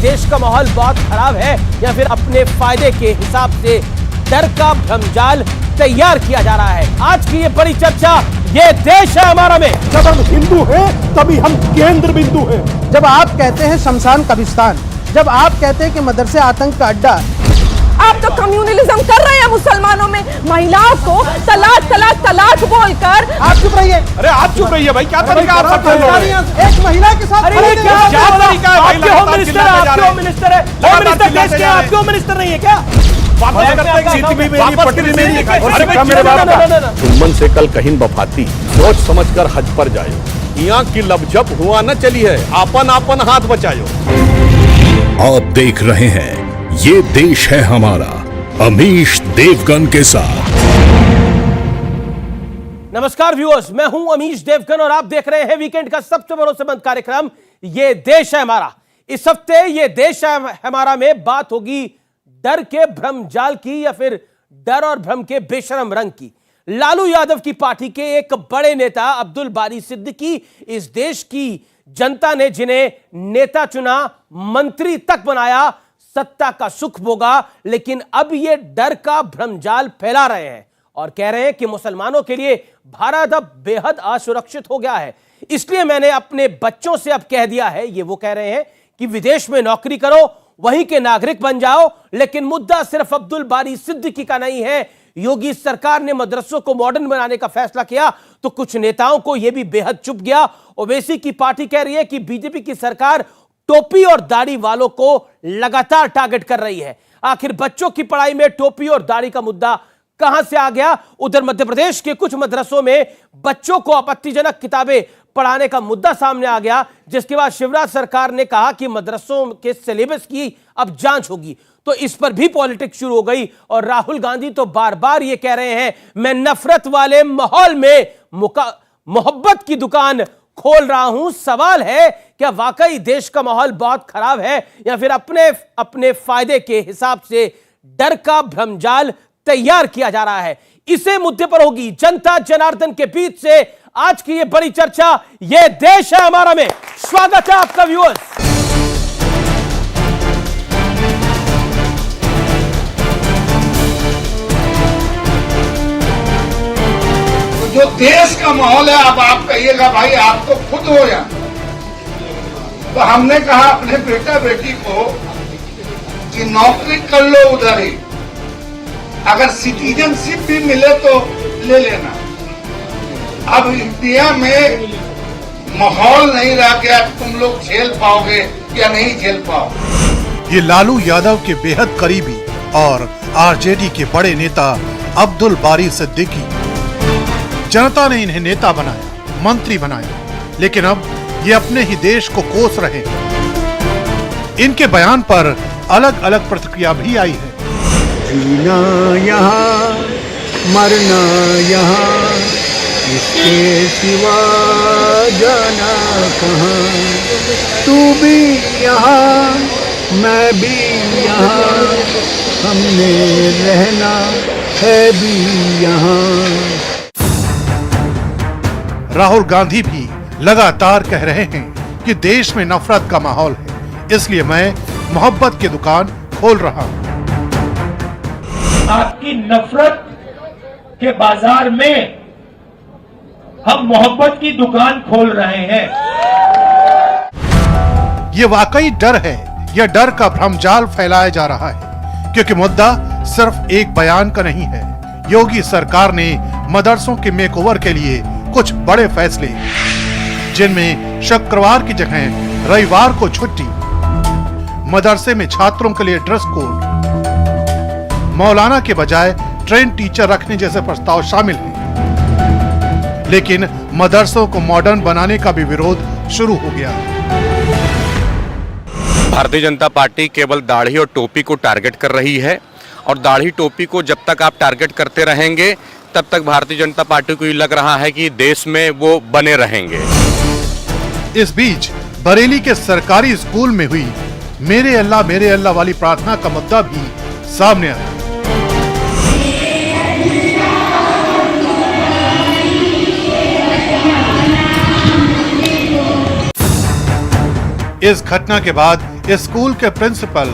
देश का माहौल बहुत खराब है या फिर अपने फायदे के हिसाब से डर का भ्रमजाल तैयार किया जा रहा है। आज की ये बड़ी चर्चा, ये देश है हमारा में। जब हम हिंदू हैं तभी हम केंद्र बिंदु हैं। जब आप कहते हैं शमशान कब्रिस्तान, जब आप कहते हैं कि मदरसे आतंक का अड्डा, आप तो कम्युनलिज्म कर रहे हैं मुसलमानों में। महिलाओं को तलाक तलाक तलाक बोलकर आप चुप रहिए। अरे आप चुप रहिए भाई, क्या तरीका आप सब चल रहे हैं? एक महिला के साथ अरे ये क्या तरीका है भाई? होम मिनिस्टर है, आपके होम मिनिस्टर है, होम मिनिस्टर देश के, आपके होम मिनिस्टर नहीं है क्या? दुश्मन से कल कहीं बफाती, सोच समझकर हज पर जायो। यहाँ की लबजब हुआ न चली है, आपन आपन हाथ बचायो। आप देख रहे हैं ये देश है हमारा, अमीश देवगन के साथ। नमस्कार व्यूअर्स, मैं हूं अमीश देवगन और आप देख रहे हैं वीकेंड का सबसे भरोसेमंद कार्यक्रम ये देश है हमारा। इस हफ्ते ये देश है हमारा में बात होगी डर के भ्रमजाल की या फिर डर और भ्रम के बेशरम रंग की। लालू यादव की पार्टी के एक बड़े नेता अब्दुल बारी सिद्दीकी, इस देश की जनता ने जिन्हें नेता चुना, मंत्री तक बनाया, सत्ता का सुख भोगा, लेकिन अब ये डर का भ्रमजाल फैला रहे हैं और कह रहे हैं कि मुसलमानों के लिए भारत अब बेहद असुरक्षित हो गया है। इसलिए मैंने अपने बच्चों से अब कह दिया है, ये वो कह रहे हैं कि विदेश में नौकरी करो, वहीं के नागरिक बन जाओ। लेकिन मुद्दा सिर्फ अब्दुल बारी सिद्दीकी का नहीं है। योगी सरकार ने मदरसों को मॉडर्न बनाने का फैसला किया तो कुछ नेताओं को यह भी बेहद चुभ गया। ओवैसी की पार्टी कह रही है कि बीजेपी की सरकार टोपी और दाढ़ी वालों को लगातार टारगेट कर रही है। आखिर बच्चों की पढ़ाई में टोपी और दाढ़ी का मुद्दा कहां से आ गया? उधर मध्य प्रदेश के कुछ मदरसों में बच्चों को आपत्तिजनक किताबें पढ़ाने का मुद्दा सामने आ गया, जिसके बाद शिवराज सरकार ने कहा कि मदरसों के सिलेबस की अब जांच होगी। तो इस पर भी पॉलिटिक्स शुरू हो गई और राहुल गांधी तो बार बार ये कह रहे हैं, मैं नफरत वाले माहौल में मोहब्बत की दुकान खोल रहा हूं। सवाल है, क्या वाकई देश का माहौल बहुत खराब है या फिर अपने फायदे के हिसाब से डर का भ्रमजाल तैयार किया जा रहा है? इसे मुद्दे पर होगी जनता जनार्दन के बीच से आज की ये बड़ी चर्चा, ये देश है हमारा में। स्वागत है आपका व्यूअर्स। जो देश का माहौल है, अब आप कहिएगा भाई आप तो खुद हो या। तो हमने कहा अपने बेटा बेटी को कि नौकरी कर लो उधर ही, अगर सिटीजनशिप भी मिले तो ले लेना। अब इंडिया में माहौल नहीं रह गया, तुम लोग झेल पाओगे या नहीं झेल पाओगे। ये लालू यादव के बेहद करीबी और आरजेडी के बड़े नेता अब्दुल बारी सिद्दीकी, जनता ने इन्हें नेता बनाया, मंत्री बनाया, लेकिन अब ये अपने ही देश को कोस रहे हैं। इनके बयान पर अलग अलग प्रतिक्रिया भी आई है। जीना यहाँ मरना यहाँ, इसके सिवा जाना कहाँ। तू भी यहाँ मैं भी यहाँ, हमने रहना है भी यहाँ। राहुल गांधी भी लगातार कह रहे हैं कि देश में नफरत का माहौल है, इसलिए मैं मोहब्बत की दुकान खोल रहा हूं। आपकी नफरत के बाजार में हम मोहब्बत की दुकान खोल रहे हैं। ये वाकई डर है, यह डर का भ्रमजाल फैलाया जा रहा है, क्योंकि मुद्दा सिर्फ एक बयान का नहीं है। योगी सरकार ने मदरसों के मेकओवर के लिए कुछ बड़े फैसले, जिनमें शुक्रवार की जगह रविवार को छुट्टी, मदरसे में छात्रों के लिए ड्रेस कोड, मौलाना के बजाय ट्रेन टीचर रखने जैसे प्रस्ताव शामिल हैं। लेकिन मदरसों को मॉडर्न बनाने का भी विरोध शुरू हो गया। भारतीय जनता पार्टी केवल दाढ़ी और टोपी को टारगेट कर रही है और दाढ़ी टोपी को जब तक आप टारगेट करते रहेंगे तब तक भारतीय जनता पार्टी को ये लग रहा है कि देश में वो बने रहेंगे। इस बीच बरेली के सरकारी स्कूल में हुई मेरे अल्लाह वाली प्रार्थना का मुद्दा भी सामने आया। इस घटना के बाद स्कूल के प्रिंसिपल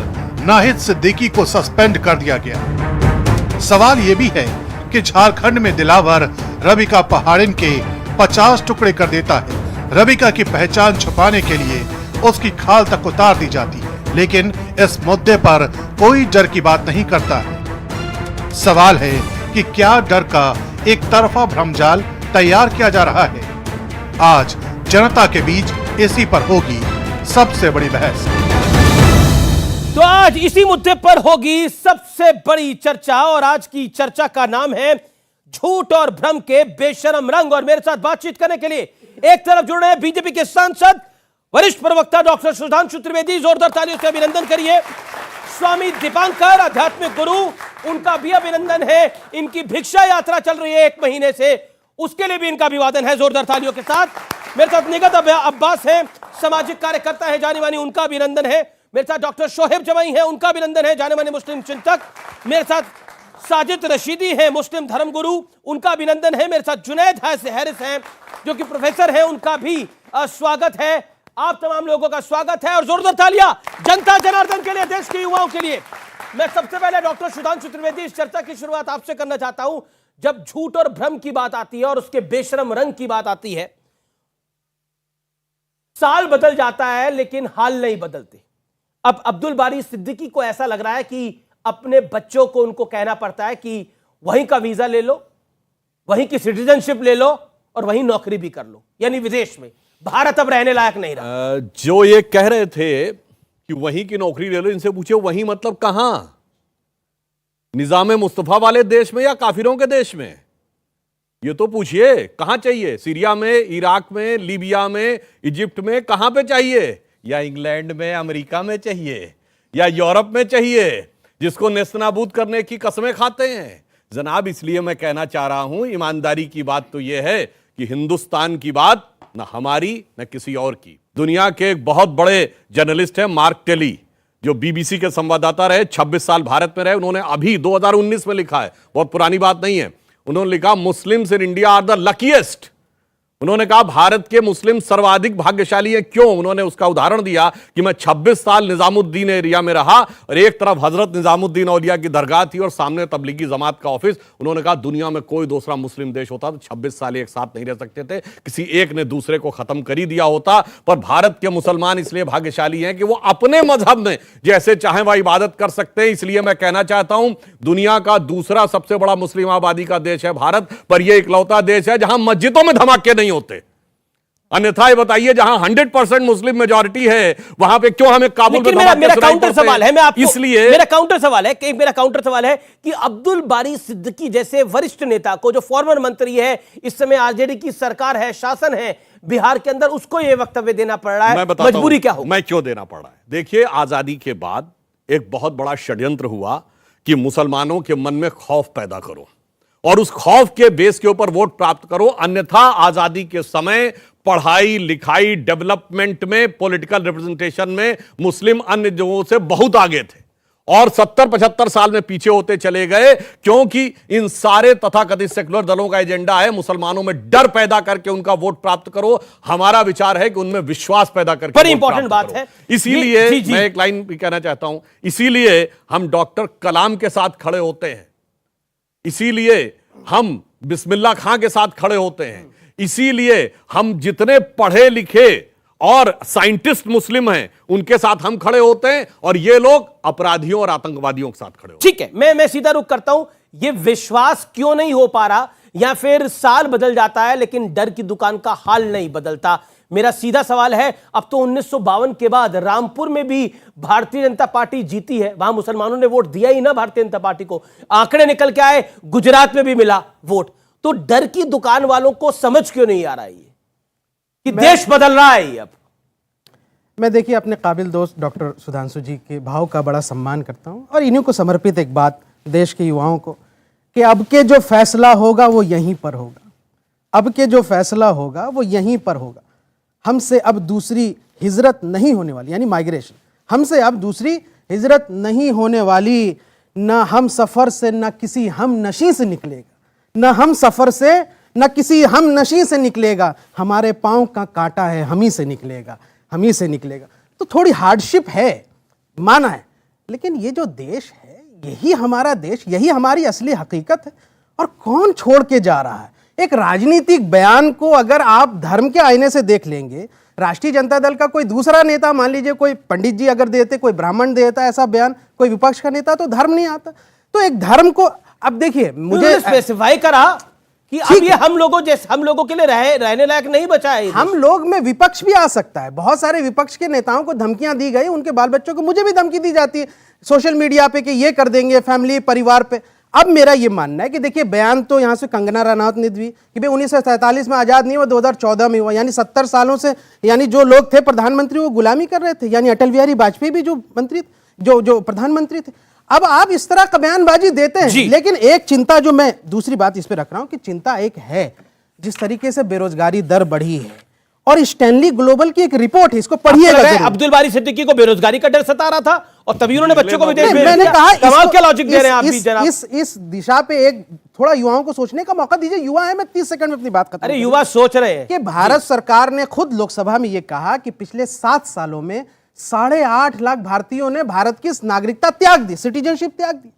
नाहिद सिद्दीकी को सस्पेंड कर दिया गया। सवाल ये भी है कि झारखंड में दिलावर रबिका पहाड़िन के 50 टुकड़े कर देता है। रबिका की पहचान छुपाने के लिए उसकी खाल तक उतार दी जाती है, लेकिन इस मुद्दे पर कोई डर की बात नहीं करता है। सवाल है कि क्या डर का एक तरफा भ्रमजाल तैयार किया जा रहा है? आज जनता के बीच इसी पर होगी सबसे बड़ी बहस। तो आज इसी मुद्दे पर होगी सबसे बड़ी चर्चा, और आज की चर्चा का नाम है झूठ और भ्रम के बेशरम रंग। और मेरे साथ बातचीत करने के लिए एक तरफ जुड़ रहे हैं बीजेपी के सांसद वरिष्ठ प्रवक्ता डॉक्टर सुधांशु त्रिवेदी, जोरदार तालियों से अभिनंदन करिए। स्वामी दीपांकर आध्यात्मिक गुरु, उनका भी अभिनंदन है। इनकी भिक्षा यात्रा चल रही है 1 महीने से, उसके लिए भी इनका अभिवादन है जोरदार तालियों के साथ। मेरे साथ निगत अब्बास है, सामाजिक कार्यकर्ता है जानी मानी, उनका अभिनंदन है। मेरे साथ डॉक्टर शोहेब जमाई है, उनका अभिनंदन है, जाने माने मुस्लिम चिंतक। मेरे साथ साजिद रशीदी है, मुस्लिम धर्मगुरु, उनका अभिनंदन है। मेरे साथ जुनैद हैरिस हैं जो कि प्रोफेसर हैं, उनका भी स्वागत है। आप तमाम लोगों का स्वागत है और जोरदार तालियां जनता जनार्दन के लिए, देश के युवाओं के लिए। मैं सबसे पहले डॉक्टर सुधांशु त्रिवेदी, इस चर्चा की शुरुआत आपसे करना चाहता हूं। जब झूठ और भ्रम की बात आती है और उसके बेशरम रंग की बात आती है, साल बदल जाता है लेकिन हाल नहीं बदलते। अब अब्दुल बारी सिद्दीकी को ऐसा लग रहा है कि अपने बच्चों को उनको कहना पड़ता है कि वहीं का वीजा ले लो, वहीं की सिटीजनशिप ले लो और वहीं नौकरी भी कर लो, यानी विदेश में। भारत अब रहने लायक नहीं रहा। जो ये कह रहे थे कि वहीं की नौकरी ले लो, इनसे पूछे वहीं मतलब कहां? निजामे मुस्तफा वाले देश में या काफिरों के देश में? ये तो पूछिए कहां चाहिए? सीरिया में, इराक में, लीबिया में, इजिप्ट में, कहां पे चाहिए? या इंग्लैंड में, अमेरिका में चाहिए, या यूरोप में चाहिए, जिसको नेस्तनाबूद करने की कसमें खाते हैं? जनाब, इसलिए मैं कहना चाह रहा हूं, ईमानदारी की बात तो यह है कि हिंदुस्तान की बात न हमारी न किसी और की। दुनिया के एक बहुत बड़े जर्नलिस्ट हैं मार्क टेली, जो बीबीसी के संवाददाता रहे, 26 साल भारत में रहे। उन्होंने अभी 2019 में लिखा है, बहुत पुरानी बात नहीं है, उन्होंने लिखा Muslims in India are the luckiest. उन्होंने कहा भारत के मुस्लिम सर्वाधिक भाग्यशाली हैं। क्यों? उन्होंने उसका उदाहरण दिया कि मैं 26 साल निजामुद्दीन एरिया में रहा और एक तरफ हजरत निजामुद्दीन औलिया की दरगाह थी और सामने तबलीगी जमात का ऑफिस। उन्होंने कहा दुनिया में कोई दूसरा मुस्लिम देश होता तो 26 साल एक साथ नहीं रह सकते थे, किसी एक ने दूसरे को खत्म कर ही दिया होता। पर भारत के मुसलमान इसलिए भाग्यशाली हैं कि वो अपने मजहब में जैसे चाहे वह इबादत कर सकते हैं। इसलिए मैं कहना चाहता हूं, दुनिया का दूसरा सबसे बड़ा मुस्लिम आबादी का देश है भारत, पर यह इकलौता देश है जहां मस्जिदों में धमाके नहीं होते। अन्यथा ये बताइए, जहां 100% मुस्लिम मेजॉरिटी है वहां पे क्यों हमें काबुल में मेरा काउंटर सवाल है, मैं आपको इसलिए मेरा काउंटर सवाल है कि अब्दुल बारी सिद्दीकी जैसे वरिष्ठ नेता को, जो फॉर्मर मंत्री है, इस समय आरजेडी की सरकार है, शासन है बिहार के अंदर, उसको ये वक्तव्य देना पड़ रहा है, मजबूरी क्या हो? मैं क्यों देना पड़ रहा है? देखिए, आजादी के बाद एक बहुत बड़ा षड्यंत्र हुआ कि मुसलमानों के मन में खौफ पैदा करो और उस खौफ के बेस के ऊपर वोट प्राप्त करो। अन्यथा आजादी के समय पढ़ाई लिखाई डेवलपमेंट में, पॉलिटिकल रिप्रेजेंटेशन में मुस्लिम अन्य जगहों से बहुत आगे थे और 70-75 साल में पीछे होते चले गए, क्योंकि इन सारे तथाकथित सेकुलर दलों का एजेंडा है मुसलमानों में डर पैदा करके उनका वोट प्राप्त करो। हमारा विचार है कि उनमें विश्वास पैदा करके बड़ी इंपॉर्टेंट बात है। इसीलिए मैं एक लाइन भी कहना चाहता हूं, इसीलिए हम डॉक्टर कलाम के साथ खड़े होते हैं, इसीलिए हम बिस्मिल्लाह खां के साथ खड़े होते हैं, इसीलिए हम जितने पढ़े लिखे और साइंटिस्ट मुस्लिम हैं उनके साथ हम खड़े होते हैं और ये लोग अपराधियों और आतंकवादियों के साथ खड़े होते हैं। ठीक है, मैं सीधा रुख करता हूं। ये विश्वास क्यों नहीं हो पा रहा, या फिर साल बदल जाता है लेकिन डर की दुकान का हाल नहीं बदलता? मेरा सीधा सवाल है, अब तो 1952 के बाद रामपुर में भी भारतीय जनता पार्टी जीती है, वहां मुसलमानों ने वोट दिया ही ना भारतीय जनता पार्टी को, आंकड़े निकल के आए, गुजरात में भी मिला वोट। तो डर की दुकान वालों को समझ क्यों नहीं आ रहा है कि देश बदल रहा है? अब मैं देखिए अपने काबिल दोस्त डॉक्टर सुधांशु जी के भाव का बड़ा सम्मान करता हूं और इन्हीं को समर्पित एक बात देश के युवाओं को कि अब के जो फैसला होगा वो यहीं पर होगा, अब के जो फैसला होगा वो यहीं पर होगा। हमसे अब दूसरी हिजरत नहीं होने वाली, यानी माइग्रेशन, हमसे अब दूसरी हिजरत नहीं होने वाली। ना हम सफ़र से ना किसी हम नशी से निकलेगा, ना हम सफ़र से ना किसी हम नशी से निकलेगा, हमारे पाँव का कांटा है हम ही से निकलेगा, हम ही से निकलेगा। तो थोड़ी हार्डशिप है, माना है, लेकिन ये जो देश है, यही हमारा देश, यही हमारी असली हकीकत है। और कौन छोड़ के जा रहा है? एक राजनीतिक बयान को अगर आप धर्म के आईने से देख लेंगे, राष्ट्रीय जनता दल का कोई दूसरा नेता, मान लीजिए कोई पंडित जी अगर देते, कोई ब्राह्मण देता ऐसा बयान, कोई विपक्ष का नेता, तो धर्म नहीं आता। तो एक धर्म को, अब देखिए, मुझे स्पेसिफाई करा कि अब ये हम लोगों के लिए रहने लायक नहीं बचा है। हम लोग में विपक्ष भी आ सकता है। बहुत सारे विपक्ष के नेताओं को धमकियां दी गई, उनके बाल बच्चों को, मुझे भी धमकी दी जाती है सोशल मीडिया पे कि ये कर देंगे फैमिली परिवार पे। अब मेरा ये मानना है कि देखिए, बयान तो यहां से कंगना रनौत ने दी कि भाई 1947 में आजाद नहीं हुआ, 2014 में हुआ, यानी 70 सालों से, यानी जो लोग थे प्रधानमंत्री वो गुलामी कर रहे थे, यानी अटल बिहारी वाजपेयी भी जो मंत्री, जो प्रधानमंत्री थे। अब आप इस तरह का बयानबाजी देते हैं, लेकिन एक चिंता जो मैं दूसरी बात इस पे रख रहा हूं कि चिंता एक है, जिस तरीके से बेरोजगारी दर बढ़ी है, और स्टैनली ग्लोबल की एक रिपोर्ट है, इसको पढ़िएगा। अब्दुल बारी सिद्दीकी को बेरोजगारी का डर सता रहा था और तभी उन्होंने बच्चों को विदेश भेज मैंने दिया। कहा कमाल क्या लॉजिक दे रहे हैं आप भी जनाब। इस दिशा पे एक थोड़ा युवाओं को सोचने का मौका दीजिए। युवा है, मैं 30 सेकंड में अपनी बात खत्म। अरे युवा सोच रहे हैं कि भारत सरकार ने खुद लोकसभा में यह कहा कि पिछले 7 सालों में 8.5 लाख भारतीयों ने भारत की नागरिकता त्याग दी, सिटीजनशिप त्याग दी,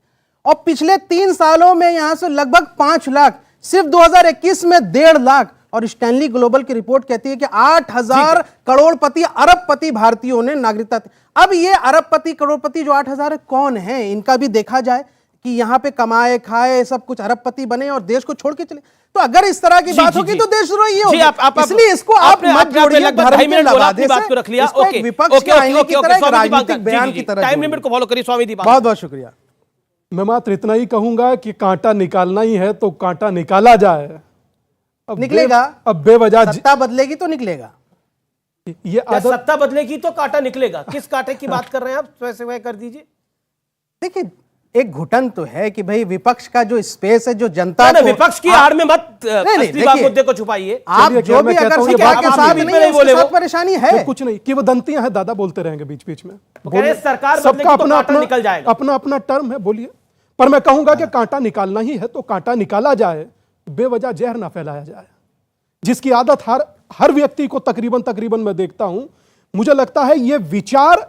और पिछले 3 सालों में यहां से लगभग 5 लाख, सिर्फ 2021 में 1.5 लाख। और स्टैनली ग्लोबल की रिपोर्ट कहती है कि 8,000 करोड़पति अरबपति भारतीयों ने नागरिकता। अब ये अरबपति करोड़पति जो 8,000 है, कौन है? इनका भी देखा जाए कि यहां पे कमाए खाए सब कुछ अरबपति बने और देश को छोड़ के चले। तो अगर इस तरह की बात होगी तो देश ही होगा। इसलिए इसको आप मत जोड़िए धर्म के लवादे से, रख लिया। इसको एक विपक्ष के आईने की तरह, एक राजनीतिक बयान की तरह। टाइम लिमिट को फॉलो करिए स्वामी जी। बहुत बहुत शुक्रिया। मैं मात्र इतना ही कहूंगा कि कांटा निकालना ही है तो कांटा निकाला जाए। अब निकलेगा। अब बेवजह सत्ता बदलेगी तो निकलेगा। ये आदत, सत्ता बदलेगी तो कांटा निकलेगा। किस कांटे की बात कर रहे हैं आप, स्पेसिफाई कर दीजिए। देखिए, एक घुटन तो है कि भाई विपक्ष का जो स्पेस है, जो जनता को, विपक्ष की आड़ में मत असली मुद्दे को छुपाइए। आप जो भी अगर सत्ता के साथ नहीं है, उसके साथ परेशानी है। कुछ नहीं, किंवदंतियां हैं, दादा बोलते रहेंगे बीच बीच में। सरकार सबका अपना अपना टर्म है, बोलिए। पर मैं कहूंगा कि कांटा निकालना ही है तो कांटा निकाला जाए, बेवजह जहर ना फैलाया जाए, जिसकी आदत हर व्यक्ति को तकरीबन मैं देखता हूं। मुझे लगता है यह विचार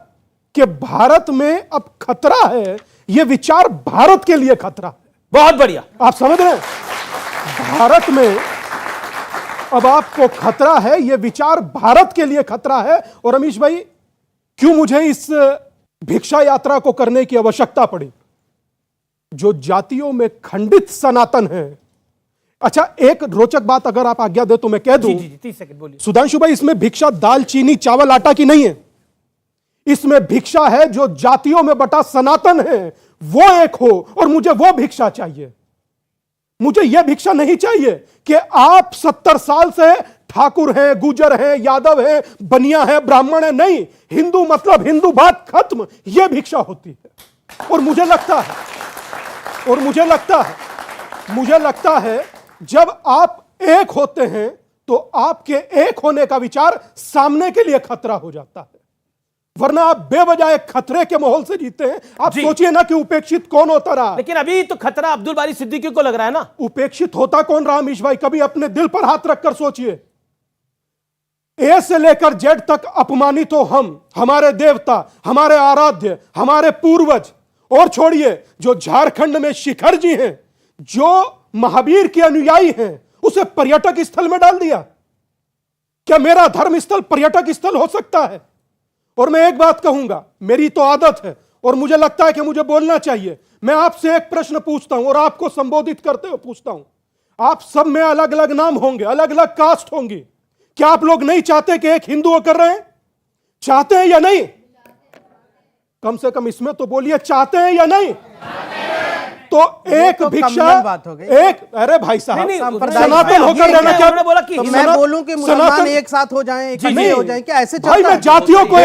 कि भारत में अब खतरा है, यह विचार भारत के लिए खतरा है। बहुत बढ़िया, आप समझ रहे हैं? भारत में अब आपको खतरा है, यह विचार भारत के लिए खतरा है। और अमीश भाई, क्यों मुझे इस भिक्षा यात्रा को करने की आवश्यकता पड़ी? जो जातियों में खंडित सनातन है। अच्छा, एक रोचक बात अगर आप आज्ञा दे तो मैं कह दूं। 30 सेकंड बोलिए। सुधांशु भाई, इसमें भिक्षा दाल चीनी चावल आटा की नहीं है। इसमें भिक्षा है जो जातियों में बटा सनातन है वो एक हो, और मुझे वो भिक्षा चाहिए। मुझे यह भिक्षा नहीं चाहिए कि आप 70 साल से ठाकुर हैं, गुजर हैं, यादव हैं, बनिया हैं, ब्राह्मण हैं। नहीं, हिंदू मतलब हिंदू, बात खत्म। यह भिक्षा होती है। और मुझे लगता है जब आप एक होते हैं तो आपके एक होने का विचार सामने के लिए खतरा हो जाता है, वरना आप बेवजह एक खतरे के माहौल से जीते हैं। आप सोचिए ना कि उपेक्षित कौन होता रहा। लेकिन अभी तो खतरा अब्दुल बारी सिद्दीकी को लग रहा है ना। उपेक्षित होता कौन रहा अमीश भाई? कभी अपने दिल पर हाथ रखकर सोचिए। ए से लेकर जेड तक अपमानित हो हम, हमारे देवता, हमारे आराध्य, हमारे पूर्वज। और छोड़िए, जो झारखंड में शिखर जी हैं, जो महावीर के अनुयायी हैं, उसे पर्यटक स्थल में डाल दिया। क्या मेरा धर्म स्थल पर्यटक स्थल हो सकता है? और मैं एक बात कहूंगा, मेरी तो आदत है और मुझे लगता है कि मुझे बोलना चाहिए। मैं आपसे एक प्रश्न पूछता हूं और आपको संबोधित करते हुए पूछता हूं। आप सब में अलग अलग नाम होंगे, अलग अलग कास्ट होंगी। क्या आप लोग नहीं चाहते कि एक हिंदू कर रहे हैं? चाहते हैं या नहीं? कम से कम इसमें तो बोलिए, चाहते हैं या नहीं? तो एक तो भिक्षा, बात हो गई। एक, अरे भाई साहब, सनातन होकर रहना क्या? बोला कि मैं बोलूं कि मुसलमान एक साथ हो जाएं, इकट्ठे हो जाएं, क्या ऐसे चलता है? भाई मैं जातियों को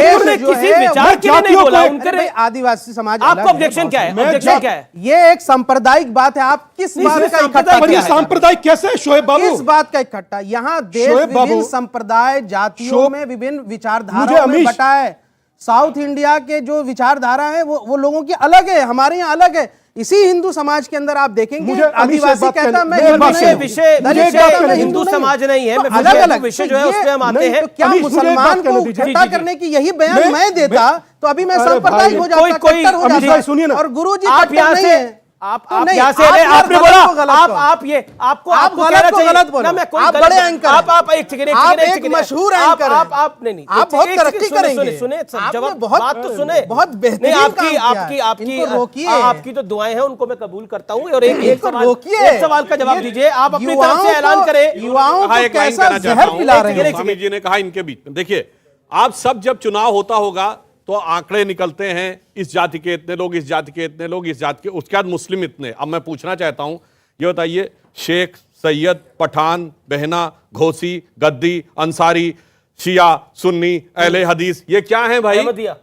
आदिवासी समाज, आपको ऑब्जेक्शन क्या है? ऑब्जेक्शन क्या है? ये एक सांप्रदायिक बात है। आप किस बात का इकट्ठा? सांप्रदायिक कैसे शोएब बाबू? किस बात का इकट्ठा? यहाँ देश विभिन्न संप्रदाय, जातियों में विभिन्न विचारधाराओं में बटा है। साउथ इंडिया के जो विचारधारा है वो लोगों की अलग है, हमारे यहाँ अलग है। इसी हिंदू समाज के अंदर आप देखेंगे मुझे अमीश आदिवासी बात कहता कहने- मैं मैं हिंदू बात नहीं कहने हूं, विषय दलित विषय कहता मैं हिंदू नहीं समाज नहीं है, हूं। मैं तो विषय अलग-अलग विषय जो है उस पे हम आते हैं। तो क्या अमीश, मुझे एक मुसलमान बात कहने को दीजिए। इकट्ठा जी, जी। करने की यही बयान मैं- मैं देता तो अभी मैं अरे सांप्रदायिक भाई, हो जाता, कोई कट्टर हो अमीश जाता। भाई सुनिए ना। और गुरुजी आप कट्टर यहाँ नहीं से है। आप तो नहीं, यहाँ से आप ले, यार आपने गलत बोला को गलत आप कहो। ये आपको आप आपको गलत कहना को चाहिए गलत बोलो। ना, मैं कोई आप गलत- बड़े एंकर हैं। आप एक सेकंड आप एक मशहूर एंकर हैं। आप नहीं आप बहुत तरक्की सुने करेंगे। सुने आपने जवाब बहुत- बात तो सुने बहुत बेहतरीन नहीं, आपकी काम किया आपकी है। आपकी इनको रोकिए। आपकी तो दुआएं हैं, उनको मैं कबूल करता हूँ। और एक इनको सवाल रोकिए। एक सवाल का जवाब ये दीजिए, आप अपनी युवाओं तरफ से ऐलान को- करें। युवाओं हाँ, को एक लाइन कैसा कहना चाहता जहर हूं। पिला रहे हैं। स्वामी जी ने कहा इनके बीच में, देखिए आप सब जब चुनाव होता होगा तो आंकड़े निकलते हैं, इस जाति के इतने लोग, इस जाति के इतने लोग, इस जाति के, उसके बाद मुस्लिम इतने। अब मैं पूछना चाहता हूं, ये बताइए, शेख, सैयद, पठान, बहना, घोसी, गद्दी, अंसारी, शिया, सुन्नी, अहले हदीस, ये क्या है भाई? अहमदिया।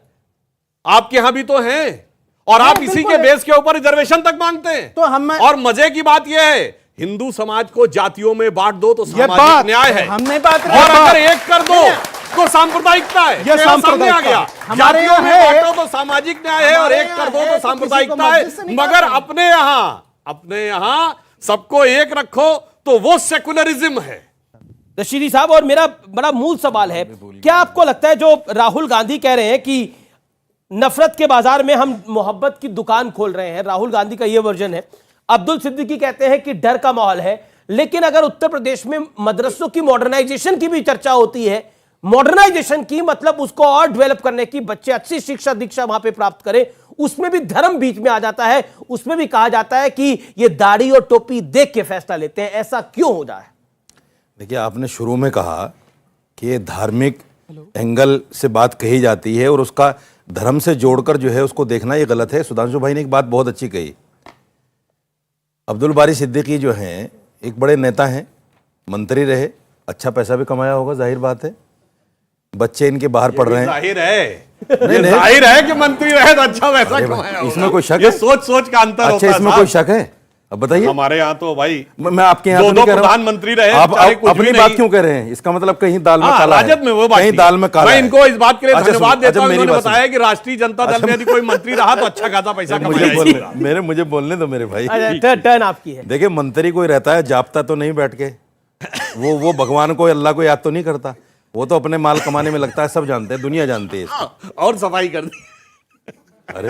आपके यहां भी तो हैं, और आप इसी के बेस के ऊपर रिजर्वेशन तक मांगते हैं। तो हम- और मजे की बात यह है, हिंदू समाज को जातियों में बांट दो तो बात- सामाजिक न्याय है, हमने बात और अगर एक कर दो तो सांप्रदायिकता है। ये मेरा सामने आ गया, सांप्रदायिकता है। हमारे जातियों में यहाँ है- बांटो तो सामाजिक न्याय है, और हमारे एक कर दो यहाँ तो है, तो सांप्रदायिकता किसी को है। मस्जिद से नहीं मगर काटना। अपने यहां सबको एक रखो तो वो सेकुलरिज्म है। रशीदी साहब, और मेरा बड़ा मूल सवाल है, क्या आपको लगता है जो राहुल गांधी कह रहे हैं कि नफरत के बाजार में हम मोहब्बत की दुकान खोल रहे हैं, राहुल गांधी का यह वर्जन है। अब्दुल सिद्दीकी कहते हैं कि डर का माहौल है। लेकिन अगर उत्तर प्रदेश में मदरसों की मॉडर्नाइजेशन की भी चर्चा होती है, मॉडर्नाइजेशन की मतलब उसको और डेवलप करने की, बच्चे अच्छी शिक्षा दीक्षा वहां पे प्राप्त करें, उसमें भी धर्म बीच में आ जाता है। उसमें भी कहा जाता है कि ये दाढ़ी और टोपी देख के फैसला लेते हैं। ऐसा क्यों हो रहा है? देखिए, आपने शुरू में कहा कि ये धार्मिक एंगल से बात कही जाती है और उसका धर्म से जोड़कर जो है उसको देखना ये गलत है। सुधांशु भाई ने एक बात बहुत अच्छी कही। अब्दुल बारी सिद्दीकी जो हैं एक बड़े नेता हैं, मंत्री रहे, अच्छा पैसा भी कमाया होगा, जाहिर बात है। बच्चे इनके बाहर पढ़ रहे हैं। जाहिर है, नहीं, नहीं। जाहिर है कि मंत्री रहे तो अच्छा वैसा अरे कमाया भाई, होगा। इसमें कोई शक ये है? सोच सोच का अंतर अच्छा, होता है इसमें साहब। कोई शक है? अब बताइए। हमारे यहाँ तो भाई मैं आपके यहाँ दो तो नहीं कह रहा हूं। प्रधानमंत्री रहे, आप चाहे कुछ अपनी भी बात नहीं। क्यों कह रहे हैं? इसका मतलब कहीं दाल में हाँ, काला है, राजद में वो बात कहीं थी। दाल में काला मैं है। इनको इस बात के लिए अच्छा, धन्यवाद सुनो, देता हूं, मेरी इन्होंने बात सुनो। बताया कि राष्ट्रीय जनता दल में यदि कोई मंत्री रहा तो अच्छा खासा पैसा मुझे कमाया। मुझे बोलने दो मेरे भाई। टर्न आपकी है। देखिए, मंत्री कोई रहता है जापता तो नहीं बैठ के, वो भगवान को, अल्लाह को याद तो नहीं करता, वो तो अपने माल कमाने में लगता है। सब जानते हैं, दुनिया जानती है इसको। और सफाई कर दी। अरे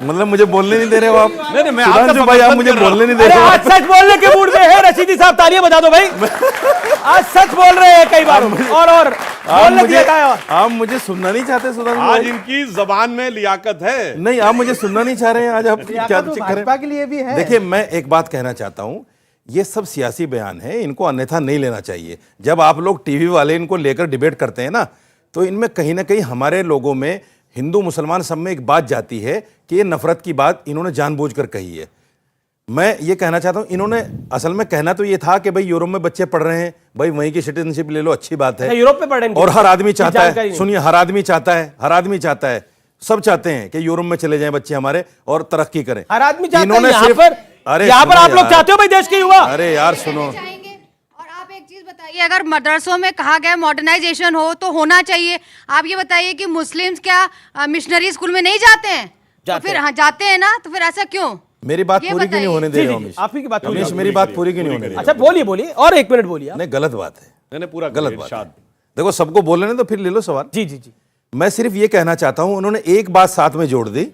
मतलब मुझे बोलने नहीं दे रहे हो आप? नहीं, मैं सुधांशु आपका भाई, आप समर्थन मुझे कर रहा हूं। बोलने नहीं दे अरे रहे हो। आज सच बोलने के मूड में है रशीदी साहब, तालियां बजा दो भाई। आज सच बोल रहे हैं कई बार, और बोलने की जगह है। आप मुझे सुनना नहीं चाहते सुधांशु आज भाई? इनकी जबान में लियाकत है। नहीं, आप मुझे सुनना नहीं चाह रहे हैं आज। आप क्या लियाकत तो चक्कर भाजपा है? के लिए भी है। देखिए, मैं एक बात कहना चाहता हूं, ये सब सियासी बयान है, इनको अन्यथा नहीं लेना चाहिए। जब आप लोग टीवी वाले इनको लेकर डिबेट करते हैं ना, तो इनमें कहीं ना कहीं हमारे लोगों में, हिंदू मुसलमान सब में एक बात जाती है कि ये नफरत की बात इन्होंने जानबूझकर कही है। मैं ये कहना चाहता हूं, इन्होंने असल में कहना तो ये था कि भाई यूरोप में बच्चे पढ़ रहे हैं, भाई वहीं की सिटीजनशिप ले लो, अच्छी बात है। यूरोप में पढ़ रहे हैं और हर आदमी चाहता जानकारी है, नहीं। सुनिए, हर आदमी चाहता है, सब चाहते हैं कि यूरोप में चले जाएं बच्चे हमारे और तरक्की करें। हर आदमी चाहता है। इन्होंने यहाँ सिर्फ- पर अरे यहाँ पर सुनो आप लोग यार। चाहते हो भाई देश के युवा? अरे यार सुनो, चाहेंगे। और आप एक चीज बताइए, अगर मदरसों में कहा गया मॉडर्नाइजेशन हो तो होना चाहिए। आप ये बताइए कि मुस्लिम्स क्या मिशनरी स्कूल में नहीं जाते हैं? तो जाते फिर हैं। हाँ जाते हैं ना, तो फिर ऐसा क्यों? मेरी बात ये पूरी क्यों नहीं बताइए। होने दे जी, रहे हो जी, अमीश? आप ही की बात पूरी अमीश, होगी। मेरी बात पूरी क्यों नहीं होने दे रहे अच्छा, बोलिए बोलिए, और एक मिनट बोलिए हो? आप। नहीं, गलत बात है, मैंने पूरा गलत बात है। देखो, सबको बोलने ने तो फिर ले लो सवाल। जी जी जी। मैं सिर्फ ये कहना चाहता हूं, उन्होंने एक बात साथ में जोड़ दी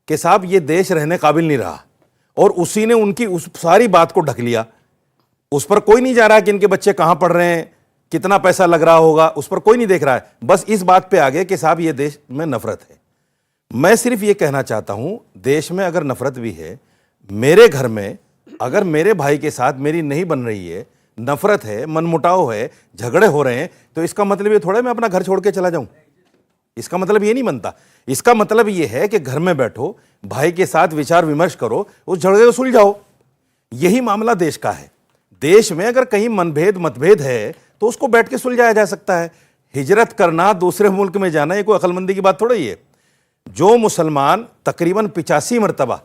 कि साहब ये देश रहने काबिल नहीं रहा, और उसी ने उनकी उस सारी बात को ढक लिया। उस पर कोई नहीं जा रहा कि इनके बच्चे कहां पढ़ रहे हैं, कितना पैसा लग रहा होगा, उस पर कोई नहीं देख रहा है। बस इस बात पे आ गए कि साहब ये देश में नफरत है। मैं सिर्फ ये कहना चाहता हूं, देश में अगर नफरत भी है, मेरे घर में अगर मेरे भाई के साथ मेरी नहीं बन रही है, नफरत है, मनमुटाव है, झगड़े हो रहे हैं, तो इसका मतलब ये थोड़ा मैं अपना घर छोड़ के चला जाऊं। इसका मतलब ये नहीं बनता। इसका मतलब ये है कि घर में बैठो, भाई के साथ विचार विमर्श करो, उस झगड़े को सुलझाओ। यही मामला देश का है। देश में अगर कहीं मनभेद मतभेद है तो उसको बैठ के सुलझाया जा सकता है। हिजरत करना, दूसरे मुल्क में जाना, ये कोई अक्लमंदी की बात थोड़ा ही है। जो मुसलमान तकरीबन 85 मरतबा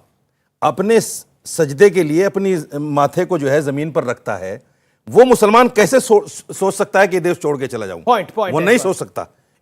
अपने सजदे के लिए अपनी माथे को जो है जमीन पर रखता है, वो मुसलमान कैसे सोच सकता है कि देश छोड़ के चला जाऊं? पॉइंट वो नहीं सोच सकता।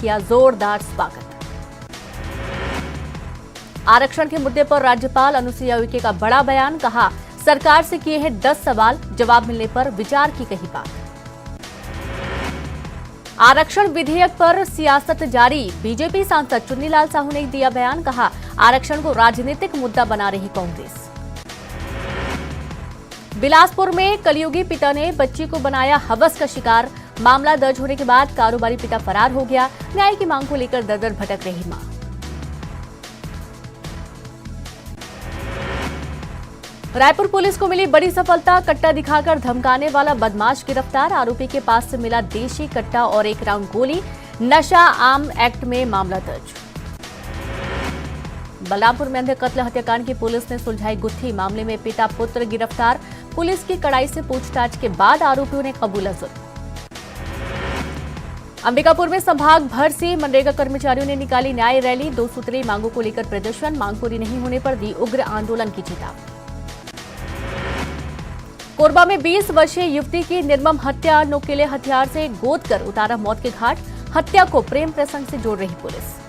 किया जोरदार स्वागत। आरक्षण के मुद्दे पर राज्यपाल अनुसुईया उइके का बड़ा बयान, कहा सरकार से किए हैं 10 सवाल, जवाब मिलने पर विचार की कही बात। आरक्षण विधेयक पर सियासत जारी, बीजेपी सांसद चुन्नीलाल साहू ने दिया बयान, कहा आरक्षण को राजनीतिक मुद्दा बना रही कांग्रेस। बिलासपुर में कलयुगी पिता ने बच्ची को बनाया हवस का शिकार, मामला दर्ज होने के बाद कारोबारी पिता फरार हो गया, न्याय की मांग को लेकर दर दर भटक रही मां। रायपुर पुलिस को मिली बड़ी सफलता, कट्टा दिखाकर धमकाने वाला बदमाश गिरफ्तार, आरोपी के पास से मिला देशी कट्टा और 1 राउंड गोली, नशा आम एक्ट में मामला दर्ज। बलरामपुर में अंधे कत्ल हत्याकांड की पुलिस ने सुलझाई गुत्थी, मामले में पिता पुत्र गिरफ्तार, पुलिस की कड़ाई से पूछताछ के बाद आरोपियों ने कबूला जुर्म। अंबिकापुर में संभाग भर से मनरेगा कर्मचारियों ने निकाली न्याय रैली, 2 सूत्रीय मांगों को लेकर प्रदर्शन, मांग पूरी नहीं होने पर दी उग्र आंदोलन की चेतावनी। कोरबा में 20 वर्षीय युवती की निर्मम हत्या, नुकीले हथियार से गोद कर उतारा मौत के घाट, हत्या को प्रेम प्रसंग से जोड़ रही पुलिस।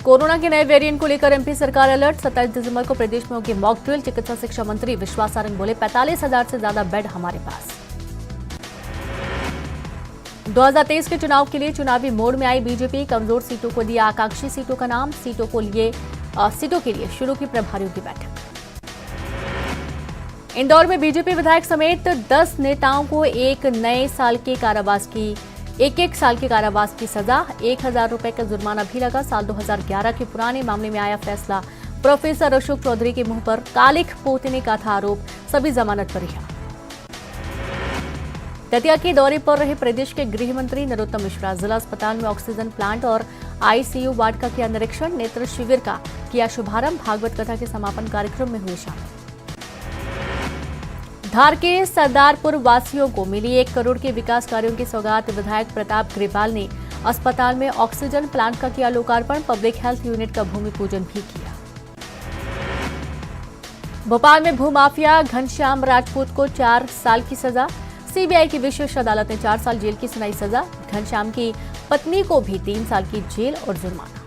कोरोना के नए वेरिएंट को लेकर एमपी सरकार अलर्ट, 27 दिसंबर को प्रदेश में होगी मॉक ड्रिल, चिकित्सा शिक्षा मंत्री विश्वास सारंग बोले 45,000 से ज्यादा बेड हमारे पास। 2023 के चुनाव के लिए चुनावी मोड में आई बीजेपी, कमजोर सीटों को दिया आकांक्षी सीटों का नाम, सीटों के लिए शुरू की प्रभारियों की बैठक। इंदौर में बीजेपी विधायक समेत 10 नेताओं को एक साल के कारावास की सजा, 1,000 रुपए का जुर्माना भी लगा। साल 2011 के पुराने मामले में आया फैसला, प्रोफेसर अशोक चौधरी के मुंह पर कालिख पोतने का था आरोप, सभी जमानत पर रिहा। दतिया के दौरे पर रहे प्रदेश के गृह मंत्री नरोत्तम मिश्रा, जिला अस्पताल में ऑक्सीजन प्लांट और आईसीयू वार्ड का किया निरीक्षण, नेत्र शिविर का किया शुभारंभ, भागवत कथा के समापन कार्यक्रम में हुए शामिल। धार के सरदारपुर वासियों को मिली 1 करोड़ के विकास कार्यों की सौगात, विधायक प्रताप ग्रेवाल ने अस्पताल में ऑक्सीजन प्लांट का किया लोकार्पण, पब्लिक हेल्थ यूनिट का भूमि पूजन भी किया। भोपाल में भूमाफिया घनश्याम राजपूत को 4 साल की सजा, सीबीआई की विशेष अदालत ने 4 साल जेल की सुनाई सजा, घनश्याम की पत्नी को भी 3 साल की जेल और जुर्माना।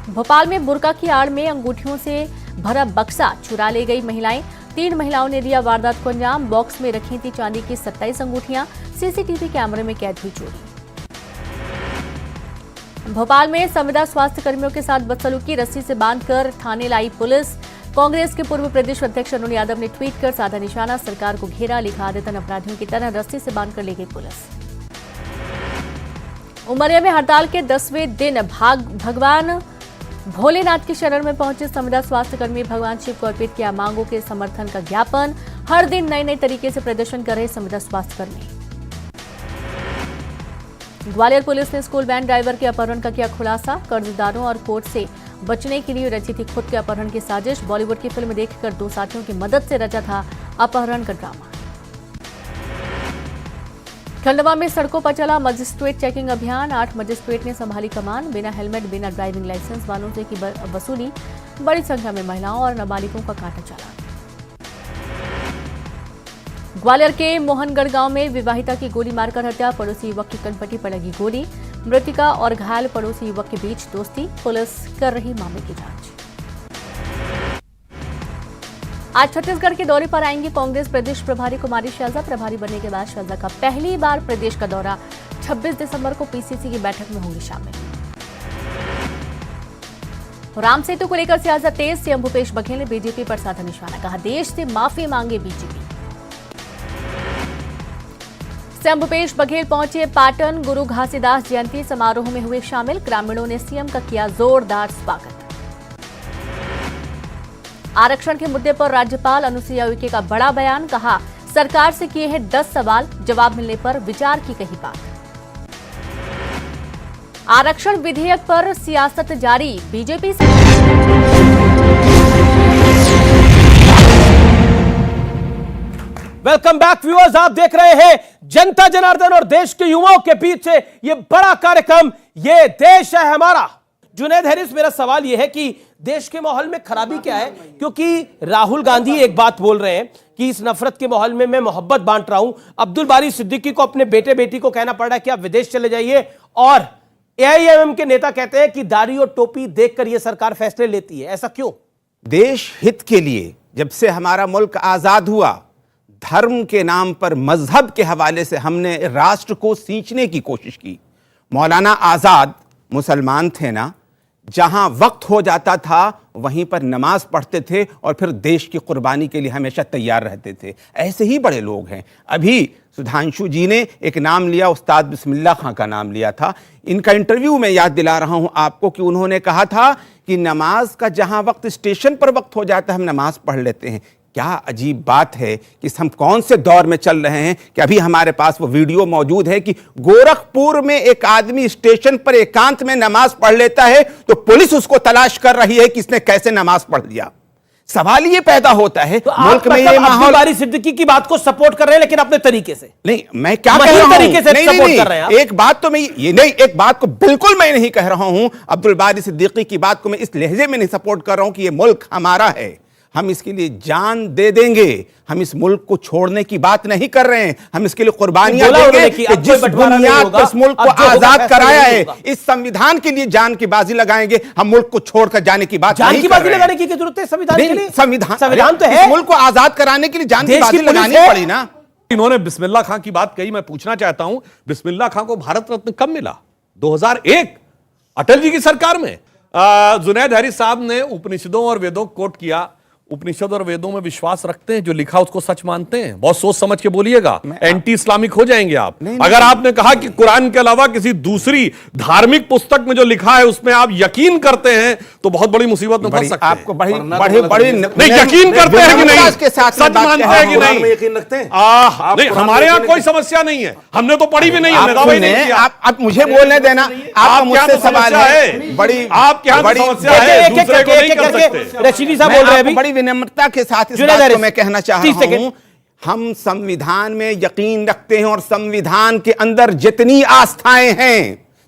भोपाल में बुर्का की आड़ में अंगूठियों से भरा बक्सा चुरा ले गई महिलाएं, 3 महिलाओं ने दिया वारदात को अंजाम, बॉक्स में रखी थी चांदी की 27 अंगूठियां, सीसीटीवी कैमरे में कैद हुई चोरी। भोपाल में संविदा स्वास्थ्य कर्मियों के साथ बदसलूकी, रस्सी से बांधकर थाने लाई पुलिस, कांग्रेस के पूर्व प्रदेश अध्यक्ष अरुण यादव ने ट्वीट कर साधा निशाना, सरकार को घेरा, लिखा आदतन अपराधियों की तरह रस्सी से बांधकर ले गई पुलिस। उमरिया में हड़ताल के 10वें दिन भगवान भोलेनाथ की शरण में पहुंचे संविदा स्वास्थ्य कर्मी, भगवान शिव को अर्पित किया मांगों के समर्थन का ज्ञापन, हर दिन नए तरीके से प्रदर्शन कर रहे संविदा स्वास्थ्य कर्मी। ग्वालियर पुलिस ने स्कूल वैन ड्राइवर के अपहरण का किया खुलासा, कर्जदारों और कोर्ट से बचने के लिए रची थी खुद के अपहरण की साजिश, बॉलीवुड की फिल्म देखकर 2 साथियों की मदद से रचा था अपहरण का ड्रामा। खंडवा में सड़कों पर चला मजिस्ट्रेट चेकिंग अभियान, 8 मजिस्ट्रेट ने संभाली कमान, बिना हेलमेट बिना ड्राइविंग लाइसेंस वालों से की वसूली, बड़ी संख्या में महिलाओं और नाबालिगों का काटा चालान। ग्वालियर के मोहनगढ़ गांव में विवाहिता की गोली मारकर हत्या, पड़ोसी युवक की कनपट्टी पर लगी गोली, मृतका और घायल पड़ोसी युवक के बीच दोस्ती, पुलिस कर रही मामले की जांच। आज छत्तीसगढ़ के दौरे पर आएंगी कांग्रेस प्रदेश प्रभारी कुमारी शैलजा, प्रभारी बनने के बाद शैलजा का पहली बार प्रदेश का दौरा, 26 दिसंबर को पीसीसी की बैठक में होंगी शामिल। राम सेतु को लेकर सियासत तेज, सीएम भूपेश बघेल ने बीजेपी पर साधा निशाना, कहा देश से माफी मांगे बीजेपी। सीएम भूपेश बघेल पहुंचे पाटन, गुरु घासीदास जयंती समारोह में हुए शामिल, ग्रामीणों ने सीएम का किया जोरदार स्वागत। आरक्षण के मुद्दे पर राज्यपाल अनुसुईया उइके का बड़ा बयान, कहा सरकार से किए हैं 10 सवाल, जवाब मिलने पर विचार की कही बात। आरक्षण विधेयक पर सियासत जारी, बीजेपी से वेलकम बैक व्यूअर्स, आप देख रहे हैं जनता जनार्दन और देश के युवाओं के बीच से ये बड़ा कार्यक्रम, ये देश है हमारा। जुनैद हैरिस, मेरा सवाल यह है कि देश के माहौल में खराबी क्या है? क्योंकि राहुल गांधी एक बात बोल रहे हैं कि इस नफरत के माहौल में मैं मोहब्बत बांट रहा हूं, अब्दुल बारी सिद्दीकी को अपने बेटे बेटी को कहना पड़ रहा है कि आप विदेश चले जाइए, और एआईएमएम के नेता कहते हैं कि दाढ़ी और टोपी देखकर यह सरकार फैसले लेती है, ऐसा क्यों? देश हित के लिए जब से हमारा मुल्क आजाद हुआ, धर्म के नाम पर, मजहब के हवाले से हमने राष्ट्र को सींचने की कोशिश की। मौलाना आजाद मुसलमान थे ना, जहां वक्त हो जाता था वहीं पर नमाज पढ़ते थे और फिर देश की कुर्बानी के लिए हमेशा तैयार रहते थे। ऐसे ही बड़े लोग हैं। अभी सुधांशु जी ने एक नाम लिया, उस्ताद बिस्मिल्लाह खां का नाम लिया था। इनका इंटरव्यू मैं याद दिला रहा हूं आपको कि उन्होंने कहा था कि नमाज का जहां वक्त स्टेशन पर वक्त हो जाता है हम नमाज पढ़ लेते हैं। क्या अजीब बात है कि हम कौन से दौर में चल रहे हैं कि अभी हमारे पास वो वीडियो मौजूद है कि गोरखपुर में एक आदमी स्टेशन पर एकांत में नमाज पढ़ लेता है तो पुलिस उसको तलाश कर रही है कि इसने कैसे नमाज पढ़ लिया। सवाल ये पैदा होता है तो मुल्क में ये माहौल। बारी सिद्दीकी की बात को सपोर्ट कर रहे हैं लेकिन अपने तरीके से। नहीं, मैं क्या कह रहा हूं, तरीके से नहीं, सपोर्ट नहीं, कर रहे हैं आप। एक बात तो मैं ये नहीं, एक बात को बिल्कुल मैं नहीं कह रहा हूं। अब्दुल बारी सिद्दीकी की बात को मैं इस लहजे में नहीं सपोर्ट कर रहा हूं कि ये मुल्क हमारा है, हम इसके लिए जान दे देंगे। हम इस मुल्क को छोड़ने की बात नहीं कर रहे हैं, हम इसके लिए कुर्बानियां देंगे कि जिस बुनियाद पर इस मुल्क को आजाद कराया है, इस संविधान के लिए जान की बाजी लगाएंगे। हम मुल्क को छोड़कर जाने की बात जान की बाजी लगाने की जरूरत है संविधान के लिए? संविधान तो है, इस मुल्क को आजाद कराने के लिए जान की बाजी लगानी पड़ी ना। इन्होंने बिस्मिल्लाह खां की बात कही, मैं पूछना चाहता हूं बिस्मिल्लाह खां को भारत रत्न कब मिला? 2001 अटल जी की सरकार में। जुनैद हैरिस साहब ने उपनिषदों और वेदों को कोट किया। उपनिषद और वेदों में विश्वास रखते हैं, जो लिखा उसको सच मानते हैं? बहुत सोच समझ के बोलिएगा, एंटी इस्लामिक हो जाएंगे आप। अगर आपने कहा कि कुरान के अलावा किसी दूसरी धार्मिक पुस्तक में जो लिखा है उसमें आप यकीन करते हैं तो बहुत बड़ी मुसीबत में फंस सकते हैं। आपको बड़ी नहीं, यकीन करते हैं कि नहीं, सच मानते हैं कि नहीं, यकीन रखते हैं? नहीं, हमारे यहाँ कोई समस्या नहीं है, हमने तो पढ़ी भी नहीं, हमने दावा ही नहीं किया। आप मुझे बोलने देना, आप मुझसे सवाल है बड़ी, आप क्या समस्या है? दूसरे को नहीं कर सकते। रशीदी साहब बोल रहे हैं अभी। विनम्रता के साथ इस बात को मैं कहना चाह रहा हूं, हम संविधान में यकीन रखते हैं और संविधान के अंदर जितनी आस्थाएं हैं,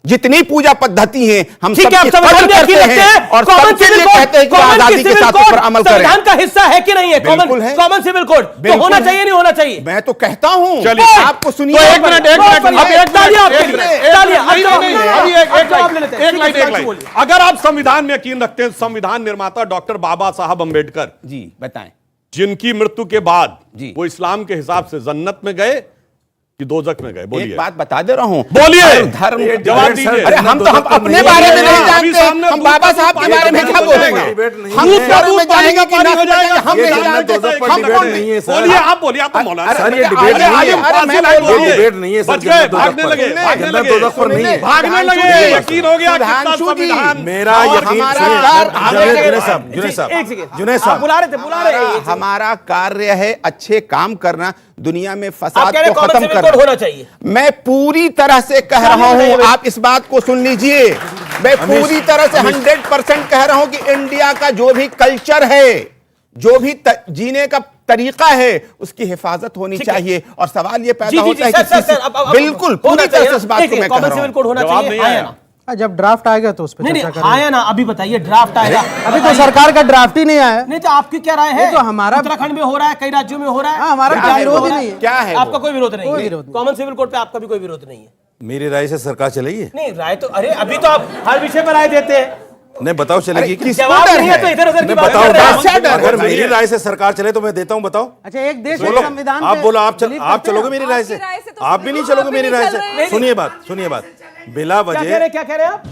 जितनी पूजा पद्धति हैं, हम सब संविधान और सबसे लिए कहते हैं कि आजादी के साथ पर अमल करें। संविधान का हिस्सा है कि नहीं है? कॉमन सिविल कोड तो होना चाहिए, नहीं होना चाहिए? मैं तो कहता हूं, चलिए आपको सुनिए। एक मिनट, अगर आप संविधान में यकीन रखते हैं, संविधान निर्माता डॉक्टर बाबा साहब अंबेडकर जी बताएं, जिनकी मृत्यु के बाद जी वो इस्लाम के हिसाब से जन्नत में गए कि दोजख में गए? बोलिए। एक बात बता दे रहा हूं, बोलिए, धर्म जवाब दीजिए। अरे हम तो हम अपने बारे में नहीं जानते, हम बाबा साहब के बारे में क्या बोलेंगे? हम दूध का दूध पानी का पानी हो जाएगा, हम नहीं जानते। बोलिए, आप बोलिए, आप तो मौलाना। सर ये डिबेट नहीं है, सर भागने लगे, भागने लगे, यकीन हो गया मेरा जुनैद साहब बुला रहे हैं। हमारा कार्य है अच्छे काम करना, दुनिया में फसाद को खत्म करना होना चाहिए। मैं पूरी तरह से कह रहा हूं, आप इस बात को सुन लीजिए, मैं पूरी तरह से 100% कह रहा हूं कि इंडिया का जो भी कल्चर है, जो भी जीने का तरीका है, उसकी हिफाजत होनी चाहिए। और सवाल ये पैदा होता है कि बिल्कुल पूरी तरह से इस बात को मैं कह रहा हूं। जब ड्राफ्ट आएगा तो उस पर चर्चा करेंगे। आया ना, अभी बताइए, ड्राफ्ट आएगा। अभी तो सरकार का ड्राफ्ट ही नहीं आया। नहीं तो आपकी क्या राय है? तो हमारा उत्तराखंड में हो रहा है, कई राज्यों में हो रहा है। हमारा कोई विरोध ही नहीं है। क्या है? आपका कोई विरोध नहीं है? कॉमन सिविल कोड पे आपका भी कोई विरोध नहीं है? मेरी राय से सरकार चलेगी? नहीं, राय तो, अरे अभी तो आप हर विषय पर राय देते हैं। नहीं बताओ चलेगी? जवाब नहीं है तो इधर उधर की बात बताओ, कर रहे हैं। अगर मेरी राय से सरकार चले तो मैं देता हूं, बताओ। अच्छा, एक देश बोलो, संविधान आप बोलो, आप चलोगे मेरी राय से? तो आप भी नहीं चलोगे मेरी राय से? सुनिए बात, बिला वजह क्या कह रहे हैं आप?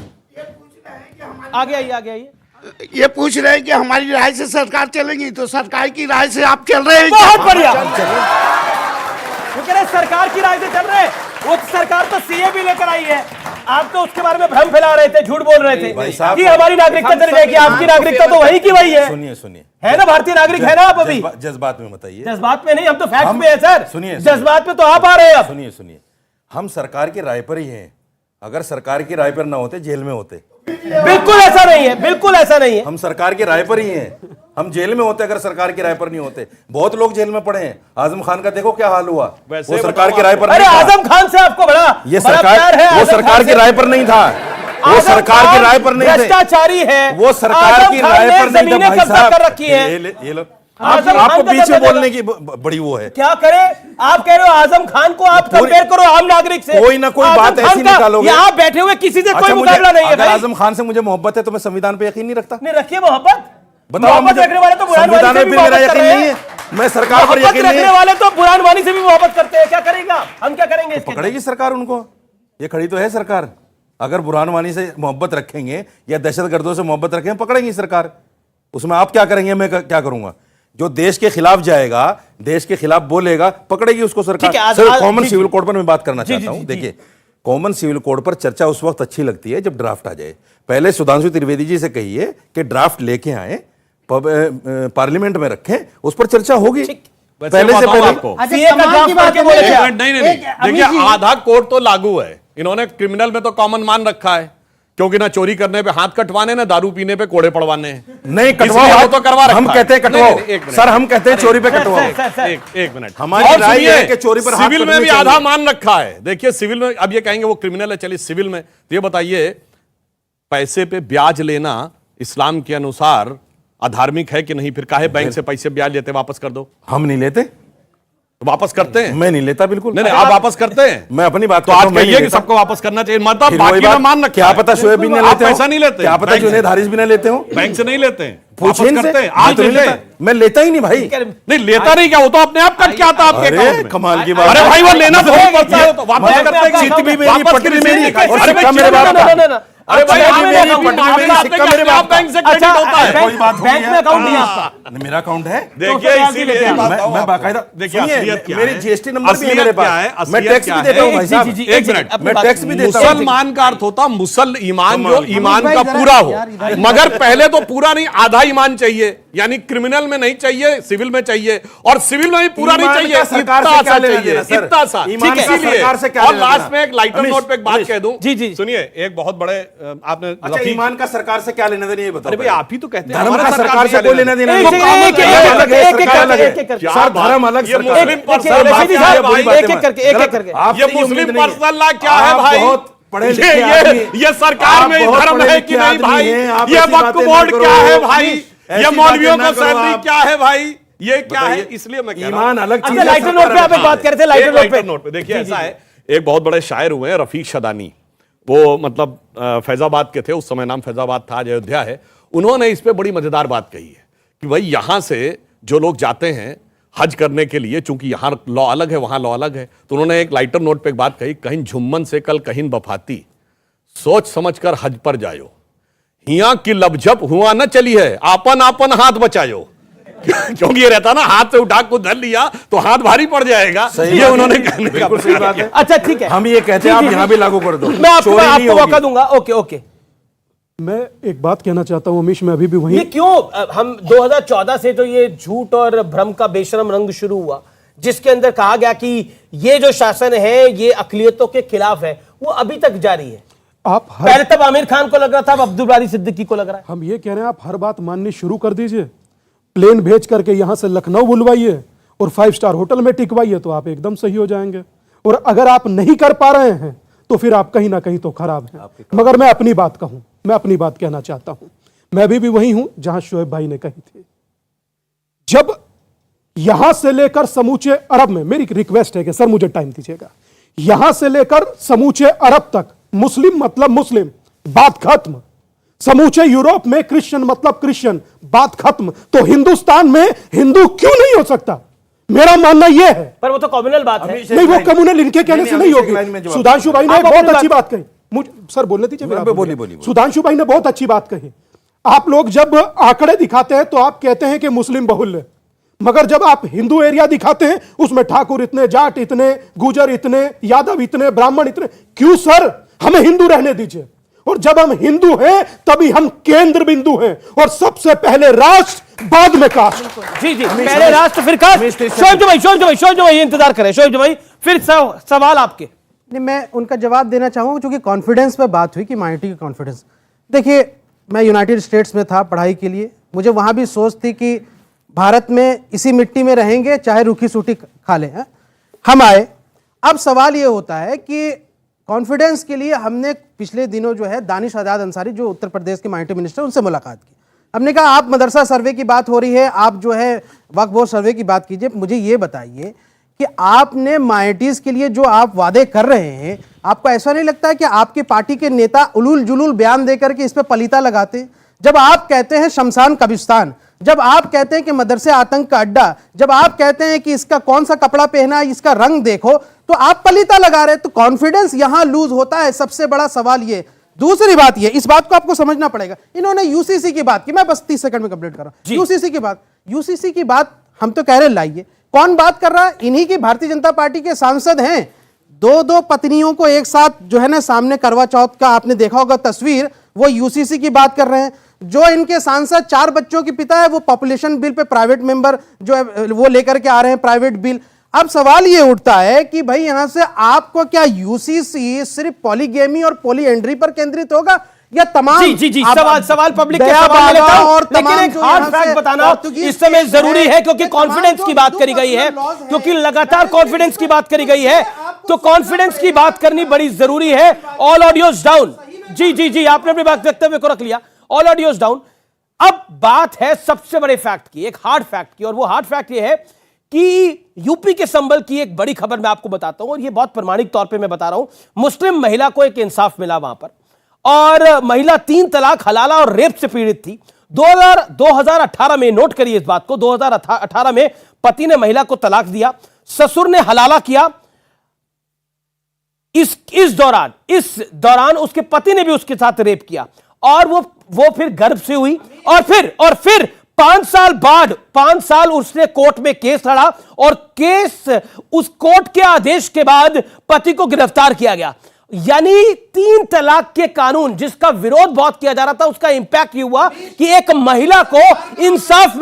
आगे आइए। ये पूछ रहे हैं कि हमारी राय से सरकार चलेगी, तो सरकार की राय से आप चल रहे हैं? बहुत बढ़िया। वो कह रहे सरकार की राय से चल रहे हैं। वो सरकार तो सीए भी लेकर आई है, आप तो उसके बारे में भ्रम फैला रहे थे, झूठ बोल रहे थे कि हमारी नागरिकता चली जाएगी। आपकी नागरिकता तो वही की वही है। सुनिए है ना, भारतीय नागरिक है ना आप? अभी जज्बात में बताइए। जज्बात में नहीं, हम तो फैक्ट पे है सर। सुनिए, जज्बात पे तो आप आ रहे हैं। सुनिए, हम सरकार की राय पर ही हैं। अगर सरकार की राय पर ना होते, जेल में होते। बिल्कुल ऐसा नहीं है, बिल्कुल ऐसा नहीं है। हम सरकार की राय पर ही हैं। हम जेल में होते अगर सरकार की राय पर नहीं होते। बहुत लोग जेल में पड़े हैं। आजम खान का देखो क्या हाल हुआ, वो सरकार की राय पर अरे आजम खान से आपको बड़ा ये सरकार, वो सरकार की राय पर नहीं था, वो सरकार की राय पर नहीं थे, भ्रष्टाचारी है, वो सरकार की राय पर नहीं था। भाई साहब कर रखी है। ये लो, आजम आपको खान का बीच दर्जा में बोलने देगा। की बड़ी वो है। क्या करे? आप कह रहे हो आजम खान को आप कंपेयर करो आम नागरिक से, कोई ना कोई आजम बात खान ऐसी का निकालोगे। यहाँ बैठे हुए किसी से अच्छा, कोई मुकाबला नहीं है अगर भाई। आजम खान से मुझे मोहब्बत है तो मैं संविधान पे यकीन नहीं रखता। नहीं रखिए मोहब्बत, बताओ मोहब्बत मुझे। रखने वाले तो बुरहान वानी संविधान से में भी भी मेरा मोहब्बत कर यकीन रहे नहीं हैं। है, मैं सरकार पर मोहब्बत यकीन नहीं रखने है। वाले तो बुरहान वानी से भी मोहब्बत करते हैं, क्या करेगा? हम क्या करेंगे इसके? पकड़ेगी सरकार उनको, ये खड़ी तो है सरकार। अगर बुरहान वानी से मोहब्बत रखेंगे या दहशतगर्दों से मोहब्बत रखेंगे, पकड़ेंगी सरकार। उसमें आप क्या करेंगे, मैं क्या करूंगा? जो देश के खिलाफ जाएगा, देश के खिलाफ बोलेगा, पकड़ेगी उसको सरकार। सर, कॉमन सिविल कोड पर मैं बात करना चाहता हूं। देखिए, कॉमन सिविल कोड पर चर्चा उस वक्त अच्छी लगती है जब ड्राफ्ट आ जाए। पहले सुधांशु त्रिवेदी जी से कहिए कि ड्राफ्ट लेके आए, पार्लियामेंट में रखें, उस पर चर्चा होगी। पहले से पहले आपको देखिए, आधा कोड तो लागू है। इन्होंने क्रिमिनल में तो कॉमन मान रखा है, क्योंकि ना चोरी करने पे हाथ कटवाने, ना दारू पीने पे कोड़े पड़वाने हैं। नहीं कटवाओ, वो तो करवा रखा हम है। कहते हैं कटवाओ। नहीं, एक मिनट। सर, हम कहते हैं चोरी पे कटवाओ। एक मिनट, हमारी और राय सुनिए, है कि चोरी पर हाथ सिविल में कटने भी चाहिए। आधा मान रखा है। देखिए, सिविल में अब ये कहेंगे वो क्रिमिनल है, चलिए सिविल में तो ये बताइए, पैसे पे ब्याज लेना इस्लाम के अनुसार अधार्मिक है कि नहीं? फिर काहे बैंक से पैसे ब्याज लेते, वापस कर दो। हम नहीं लेते, वापस करते हैं। मैं नहीं लेता बिल्कुल। नहीं, आप वापस करते हैं। मैं अपनी बात तो आप कहिए कि सबको वापस करना चाहिए, मतलब बाकी ना मान रखा क्या है। पता शोएब भी नहीं आप लेते हो, पैसा नहीं लेते, क्या पता बैंक से। जुनैद हारिस भी नहीं लेते हो, बैंक से नहीं लेते हैं, पूछिए वापस इनसे। करते हैं। मैं आज तो नहीं लेते लेता, हैं। मैं लेता ही नहीं भाई। नहीं लेता नहीं क्या, वो तो अपने आप कट क्या था आपके अरे, अकाउंट में। कमाल की बात अरे है। भाई, वो लेना तो नहीं पड़ता है, तो वापस मैं- करते हैं। चिट भी मेरी, वापस पट्टी किसी मेरी, ने और अरे सिक्का भाई, मेरे बाप का। अरे भाई, चिट आप भी मेरी, मेरी, आप पट्टी मेरी, मेरी, सिक्का मेरे बाप का। बैंक से क्रेडिट होता है। कोई बात हो बैंक गई में है। अकाउंट नहीं है आपका। मेरा अकाउंट है। देखिए, इसीलिए मैं बाकायदा, देखिए, सुनिए, असलियत क्या मेरे है? जीएसटी नंबर भी है असलियत मेरे क्या पास। है? मैं असलियत टैक्स क्या भी देता हूँ है? भाई साहब। एक मिनट, मैं टैक्स भी देता हूँ। मुसलमान का अर्थ होता मुसल ईमान, जो ईमान भाई का जरा पूरा यार, हो, इधर- मगर पहले तो पूरा नहीं, आधा ईमान चाहिए। यानी क्रिमिनल में नहीं चाहिए, सिविल में चाहिए, और सिविल में भी पूरा नहीं ईमान चाहिए, का सरकार इतना से क्या सा लेना चाहिए, देना, सर? इतना सा। ईमान ठीक का है, इसीलिए। सरकार से क्या और लेना लास्ट देना? में एक लाइटर अमीश, नोट पे एक बात अमीश, कह दूं। जी, जी। सुनिए, एक बहुत बड़े आपने अच्छा, रफीक- ईमान का सरकार से क्या लेना देना, ये बताओ। अरे भाई, आप ही तो कहते हैं धर्म हमारा का सरकार से क्या कोई लेना देना एक नहीं। से- वो एक- कॉमन एक- है, एक- अलग है, एक- एक- सरकार अलग है। एक- एक- एक- क्या सर, बात- धर्म अलग, ये सरकार मुस्लिम अलग। पर्सनल सर, लॉ बात रशीदी क्या है, साहब, बुरी एक- बातें एक मत- करके, एक- एक गलत- करके। आपसे ये ये मुस्लिम उम्मीद नहीं है। पर्सनल लॉ क्या है आप भाई? बहुत पढ़े लिखे आदमी- ये सरकार आप में बहुत धर्म पढ़े है लिखे कि नहीं आदमी भाई? हैं, आप ये ऐसी वक्फ बातें बोर्ड ना क्या करो। है भाई? ऐसी ये बातें मौलवियों ना का करो सैलरी आप। क्या है भाई? ये क्या है? बताइए। इसलिए मैं कह रहा ईमान हूं। अलग चीज अच्छा, है, लाइटर नोट पे सरकार आप एक अलग बात है। कर रहे थे, लाइटर नोट पे। नोट पे देखिए, ऐसा है, एक बहुत बड़े शायर हुए हैं रफीक शदानी, वो मतलब फैजाबाद के थे, उस समय नाम फैजाबाद था, आज अयोध्या है। उन्होंने इस पे बड़ी मजेदार बात कही है कि भाई यहां से जो लोग जाते हैं हज करने के लिए, चूंकि यहां लॉ अलग है, वहां लॉ अलग है, तो उन्होंने एक लाइटर नोट पे एक बात कही, कहीं झुम्मन से कल कहीं बफाती, सोच समझकर हज पर जायो, हिया की लबझप हुआ न चली है, आपन आपन हाथ बचायो। क्योंकि ये रहता ना, हाथ से उठा को धर लिया तो हाथ भारी पड़ जाएगा। ये उन्होंने कहने का बिल्कुल सही बात है। अच्छा, ठीक है, हम ये कहते हैं, आप यहाँ भी लागू कर दो। मैं आपको चोरी नहीं आपको होगी। मौका दूंगा। Okay okay. मैं एक बात कहना चाहता हूं अमीश, मैं अभी भी ये वही क्यों हम 2014 से तो ये झूठ और भ्रम का बेशरम रंग शुरू हुआ, जिसके अंदर कहा गया कि ये जो शासन है ये अकलियतों के खिलाफ है, वो अभी तक जारी है। आप पहले तब आमिर खान को लग रहा था, अब अब्दुल बारी सिद्दीकी को लग रहा है। हम ये कह रहे हैं, आप हर बात माननी शुरू कर दीजिए। प्लेन भेज करके यहां से लखनऊ बुलवाइए और 5 स्टार होटल में टिकवाइए, तो आप एकदम सही हो जाएंगे। और अगर आप नहीं कर पा रहे हैं तो फिर आप कहीं ना कहीं तो खराब हैं। मगर मैं अपनी बात कहूं, मैं अपनी बात कहना चाहता हूं, मैं अभी भी वही हूं जहां शोएब भाई ने कही थी। जब यहां से लेकर समूचे अरब में, मेरी रिक्वेस्ट है कि सर मुझे टाइम दीजिएगा, यहां से लेकर समूचे अरब तक मुस्लिम मतलब मुस्लिम, बात खत्म। समूचे यूरोप में क्रिश्चियन मतलब क्रिश्चियन, बात खत्म। तो हिंदुस्तान में हिंदू क्यों नहीं हो सकता? मेरा मानना यह है। पर वो तो कम्युनल बात है। नहीं, वो कम्युनल इनके कहने से नहीं होगी। सुधांशु भाई ने आप बहुत अपनी अच्छी बात कही, मुझे सर बोलने दीजिए। बोलिए। सुधांशु भाई ने बहुत अच्छी बात कही। आप लोग जब आंकड़े दिखाते हैं तो आप कहते हैं कि मुस्लिम बहुल्य, मगर जब आप हिंदू एरिया दिखाते हैं उसमें ठाकुर इतने, जाट इतने, गुजर इतने, यादव इतने, ब्राह्मण इतने। क्यों सर? हमें हिंदू रहने दीजिए। और जब हम हिंदू हैं तभी हम केंद्र बिंदु हैं, और सबसे पहले राष्ट्र, बाद में कास्ट। जी जी, पहले राष्ट्र फिर कास्ट। शोएब भाई इंतजार करें। शोएब भाई फिर सवाल आपके। नहीं, मैं उनका जवाब देना चाहूँगा, क्योंकि कॉन्फिडेंस पे बात हुई कि माइनॉरिटी की कॉन्फिडेंस। देखिए, मैं यूनाइटेड स्टेट्स में था पढ़ाई के लिए, मुझे वहाँ भी सोच थी कि भारत में इसी मिट्टी में रहेंगे, चाहे रूखी सूटी खा लें। हम आए। अब सवाल ये होता है कि कॉन्फिडेंस के लिए हमने पिछले दिनों जो है दानिश आजाद अंसारी, जो उत्तर प्रदेश के माइनॉरिटी मिनिस्टर, उनसे मुलाकात की। हमने कहा आप मदरसा सर्वे की बात हो रही है, आप जो है वक्फ बोर्ड सर्वे की बात कीजिए। मुझे ये बताइए कि आपने माइनॉरिटीज के लिए जो आप वादे कर रहे हैं, आपको ऐसा नहीं लगता है कि आपकी पार्टी के नेता उलूल जुलूल बयान देकर के इस पे पलीता लगाते? जब आप कहते हैं शमशान कब्रिस्तान, जब आप कहते हैं कि मदरसे आतंक का अड्डा, जब आप कहते हैं कि इसका कौन सा कपड़ा पहना है, इसका रंग देखो, तो आप पलीता लगा रहे हैं। तो कॉन्फिडेंस यहां लूज होता है। सबसे बड़ा सवाल ये। दूसरी बात ये, इस बात को आपको समझना पड़ेगा, इन्होंने यूसीसी की बात की, मैं बस 30 सेकंड में कंप्लीट कर रहा हूं। यूसीसी की बात हम तो कह रहे लाइए, कौन बात कर रहा है? इन्हीं की भारतीय जनता पार्टी के सांसद हैं। दो पत्नियों को एक साथ जो है ना सामने करवा चौथ का आपने देखा होगा तस्वीर, वो यूसीसी की बात कर रहे हैं। जो इनके सांसद 4 बच्चों के पिता है, वो population bill pay private member जो है वो लेकर के आ रहे हैं, प्राइवेट बिल। अब सवाल ये उठता है कि भाई यहां से आपको क्या यूसीसी सिर्फ पॉलीगेमी और पॉलीएंड्री पर केंद्रित होगा या तमाम? जी सवाल पब्लिक के सवाल लेता हूं, और लेकिन एक हार्ड फैक्ट बताना इस समय जरूरी है, क्योंकि कॉन्फिडेंस की बात करी गई है, क्योंकि लगातार कॉन्फिडेंस की बात करी गई है, तो कॉन्फिडेंस की बात करनी बड़ी जरूरी है। All audios down. जी आपने अपनी बात वक्तव्य को रख लिया। All audios down. अब बात है सबसे बड़े फैक्ट की, एक हार्ड फैक्ट की, और वो हार्ड फैक्ट ये है कि यूपी के संबल की एक बड़ी खबर मैं आपको बताता हूं, और ये बहुत प्रमाणिक तौर पे मैं बता रहा हूं। मुस्लिम महिला को एक इंसाफ मिला वहां पर, और महिला 3 तलाक, हलाला और रेप से पीड़ित थी। 2018 में, नोट करिए इस बात को, 2018 में पति ने महिला को तलाक दिया, ससुर ने हलाला किया। इस दौरान उसके पति ने भी उसके साथ रेप किया, और वो फिर गर्भ से हुई, और फिर 5 साल बाद 5 साल उसने कोर्ट में केस लड़ा, और उस कोर्ट के आदेश के बाद पति को गिरफ्तार किया गया। यानी 3 तलाक के कानून जिसका विरोध बहुत किया जा रहा था, उसका इंपैक्ट ये हुआ कि एक महिला को इंसाफ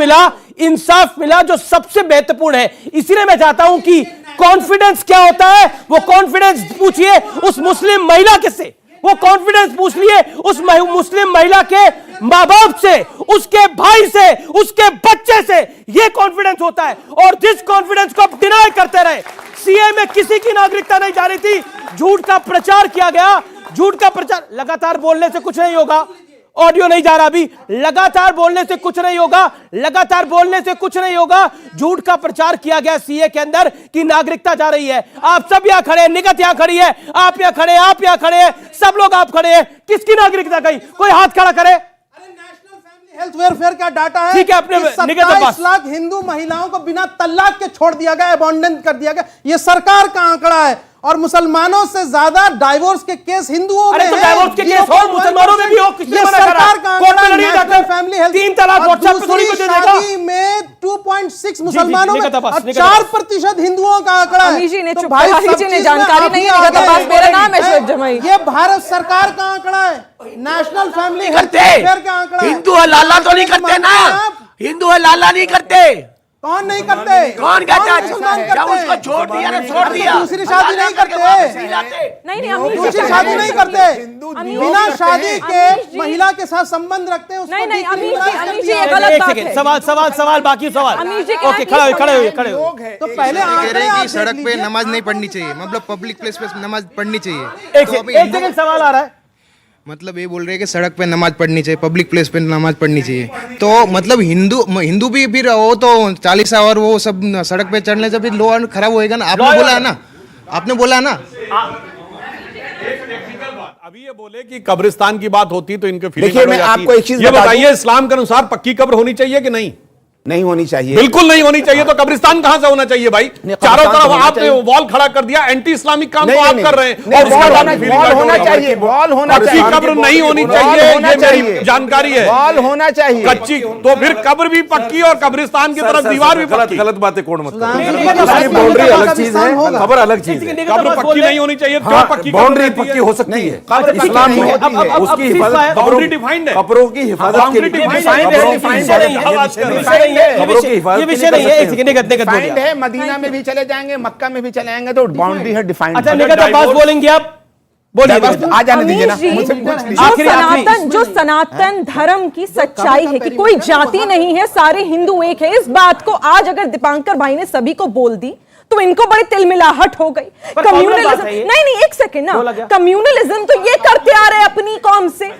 मिला जो सबसे महत्वपूर्ण है। इसीलिए मैं चाहता हूं कि कॉन्फिडेंस क्या होता है, वो कॉन्फिडेंस पूछिए उस मुस्लिम महिला के से, वो कॉन्फिडेंस पूछ लिए उस मुस्लिम महिला के मां बाप से, उसके भाई से, उसके बच्चे से। ये कॉन्फिडेंस होता है, और जिस कॉन्फिडेंस को आप डिनाई करते रहे, सीए में किसी की नागरिकता नहीं जा रही थी, झूठ का प्रचार किया गया, झूठ का प्रचार। लगातार बोलने से कुछ नहीं होगा, ऑडियो नहीं जा रहा अभी। लगातार बोलने से कुछ नहीं होगा, झूठ का प्रचार किया गया सीए के अंदर कि नागरिकता जा रही है। आप सब यहां खड़े हैं, निगत यहां खड़ी है, आप यहां खड़े हैं, सब लोग आप खड़े हैं, किसकी नागरिकता गई? कोई हाथ खड़ा करे। हेल्थ वेलफेयर का डाटा है, ठीक है, अपने 27 लाख हिंदू महिलाओं को बिना तलाक के छोड़ दिया गया, अबॉन्डन कर दिया गया। ये सरकार का आंकड़ा है, और मुसलमानों से ज्यादा डाइवोर्स के केस हिंदुओं में तो डाइवोर्स के केस हो, मुसलमानों में भी हो। ये सरकार का आंकड़ा नेशनल फैमिली हेल्थ। 3 तलाक व्हाट्सएप पे थोड़ी को दे देगा। शादी में 2.6 मुसलमानों में, 4% हिंदुओं का आंकड़ा है। अमीर जी ने तो चुप भाई कहा, सब जी ने चीज जानकारी नहीं है, निगत अब्बास, मेरा नाम है श्वेत जमाई। ये भारत सरकार का आंकड़ा है, नेशनल फैमिली हेल्थ वेलफेयर का आंकड़ा है। हिंदू हलाला तो नहीं करते ना, हिंदू हलाला नहीं करते। कौन नहीं करते? कौन कहता है? जब उसको छोड़ दिया ना, छोड़ दिया। दूसरी शादी नहीं करते, नहीं दूसरी शादी नहीं करते, बिना शादी के महिला के साथ संबंध रखते हैं। नहीं अमीर जी ये गलत बात है। सवाल बाकी सवाल। अमीर जी ओके, खड़े हो। तो पहले कह रहे हैं कि सड़क पे नमाज नहीं पढ़नी चाहिए, मतलब पब्लिक प्लेस पे नमाज पढ़नी चाहिए। एक सेकंड, सवाल आ रहा है। मतलब ये बोल रहे हैं कि सड़क पे नमाज पढ़नी चाहिए, पब्लिक प्लेस पे नमाज पढ़नी चाहिए। तो मतलब हिंदू भी फिर वो तो 40 और वो सब सड़क पे चढ़ने से फिर लॉ खराब होएगा ना। आपने बोला है ना। अभी ये बोले कि कब्रिस्तान की बात होती तो इनके फीलिंग। देखिए, मैं आपको एक चीज ये बताइए, इस्लाम के अनुसार पक्की कब्र होनी चाहिए कि नहीं? नहीं होनी चाहिए, बिल्कुल नहीं होनी चाहिए। तो कब्रिस्तान कहां से होना चाहिए भाई? चारों तरफ आपने वॉल खड़ा कर दिया, एंटी इस्लामिक काम तो आप कर रहे हैं। और वॉल होना चाहिए, वॉल होना चाहिए। कब्र नहीं होनी चाहिए, ये मेरी जानकारी है। वॉल होना चाहिए, कच्ची। तो फिर कब्र भी पक्की और कब्रिस्तान की तरफ दीवार भी पक्की। गलत बातें कौन मत करो। बाउंड्री अलग चीज है, कब्र अलग चीज है। कब्र पक्की नहीं होनी चाहिए, क्यों पक्की? बाउंड्री पक्की हो सकती है, इस्लाम में उसकी हिफाजत, बाउंड्री डिफाइंड है, कब्रों की हिफाजत के लिए खबरों की ये विषय नहीं है। एक सेकंड, डिफाइंड है। मदीना में भी चले जाएंगे, मक्का में भी चले जाएंगे, तो बाउंड्री है, डिफाइंड। अच्छा, निगत अब्बास बोलेंगे आप, बोलिए, आ जाने दीजिए ना। जो सनातन धर्म की सच्चाई है कि कोई जाति नहीं है, सारे हिंदू एक है, इस बात को आज अगर दीपांकर भाई ने सभी को बोल दी तो इनको बड़ी तिलमिलाहट हो गई। कम्युनलिज्म नहीं, एक सेकेंड ना, कम्युनलिज्म तो ये करते आ रहे अपनी कौम से।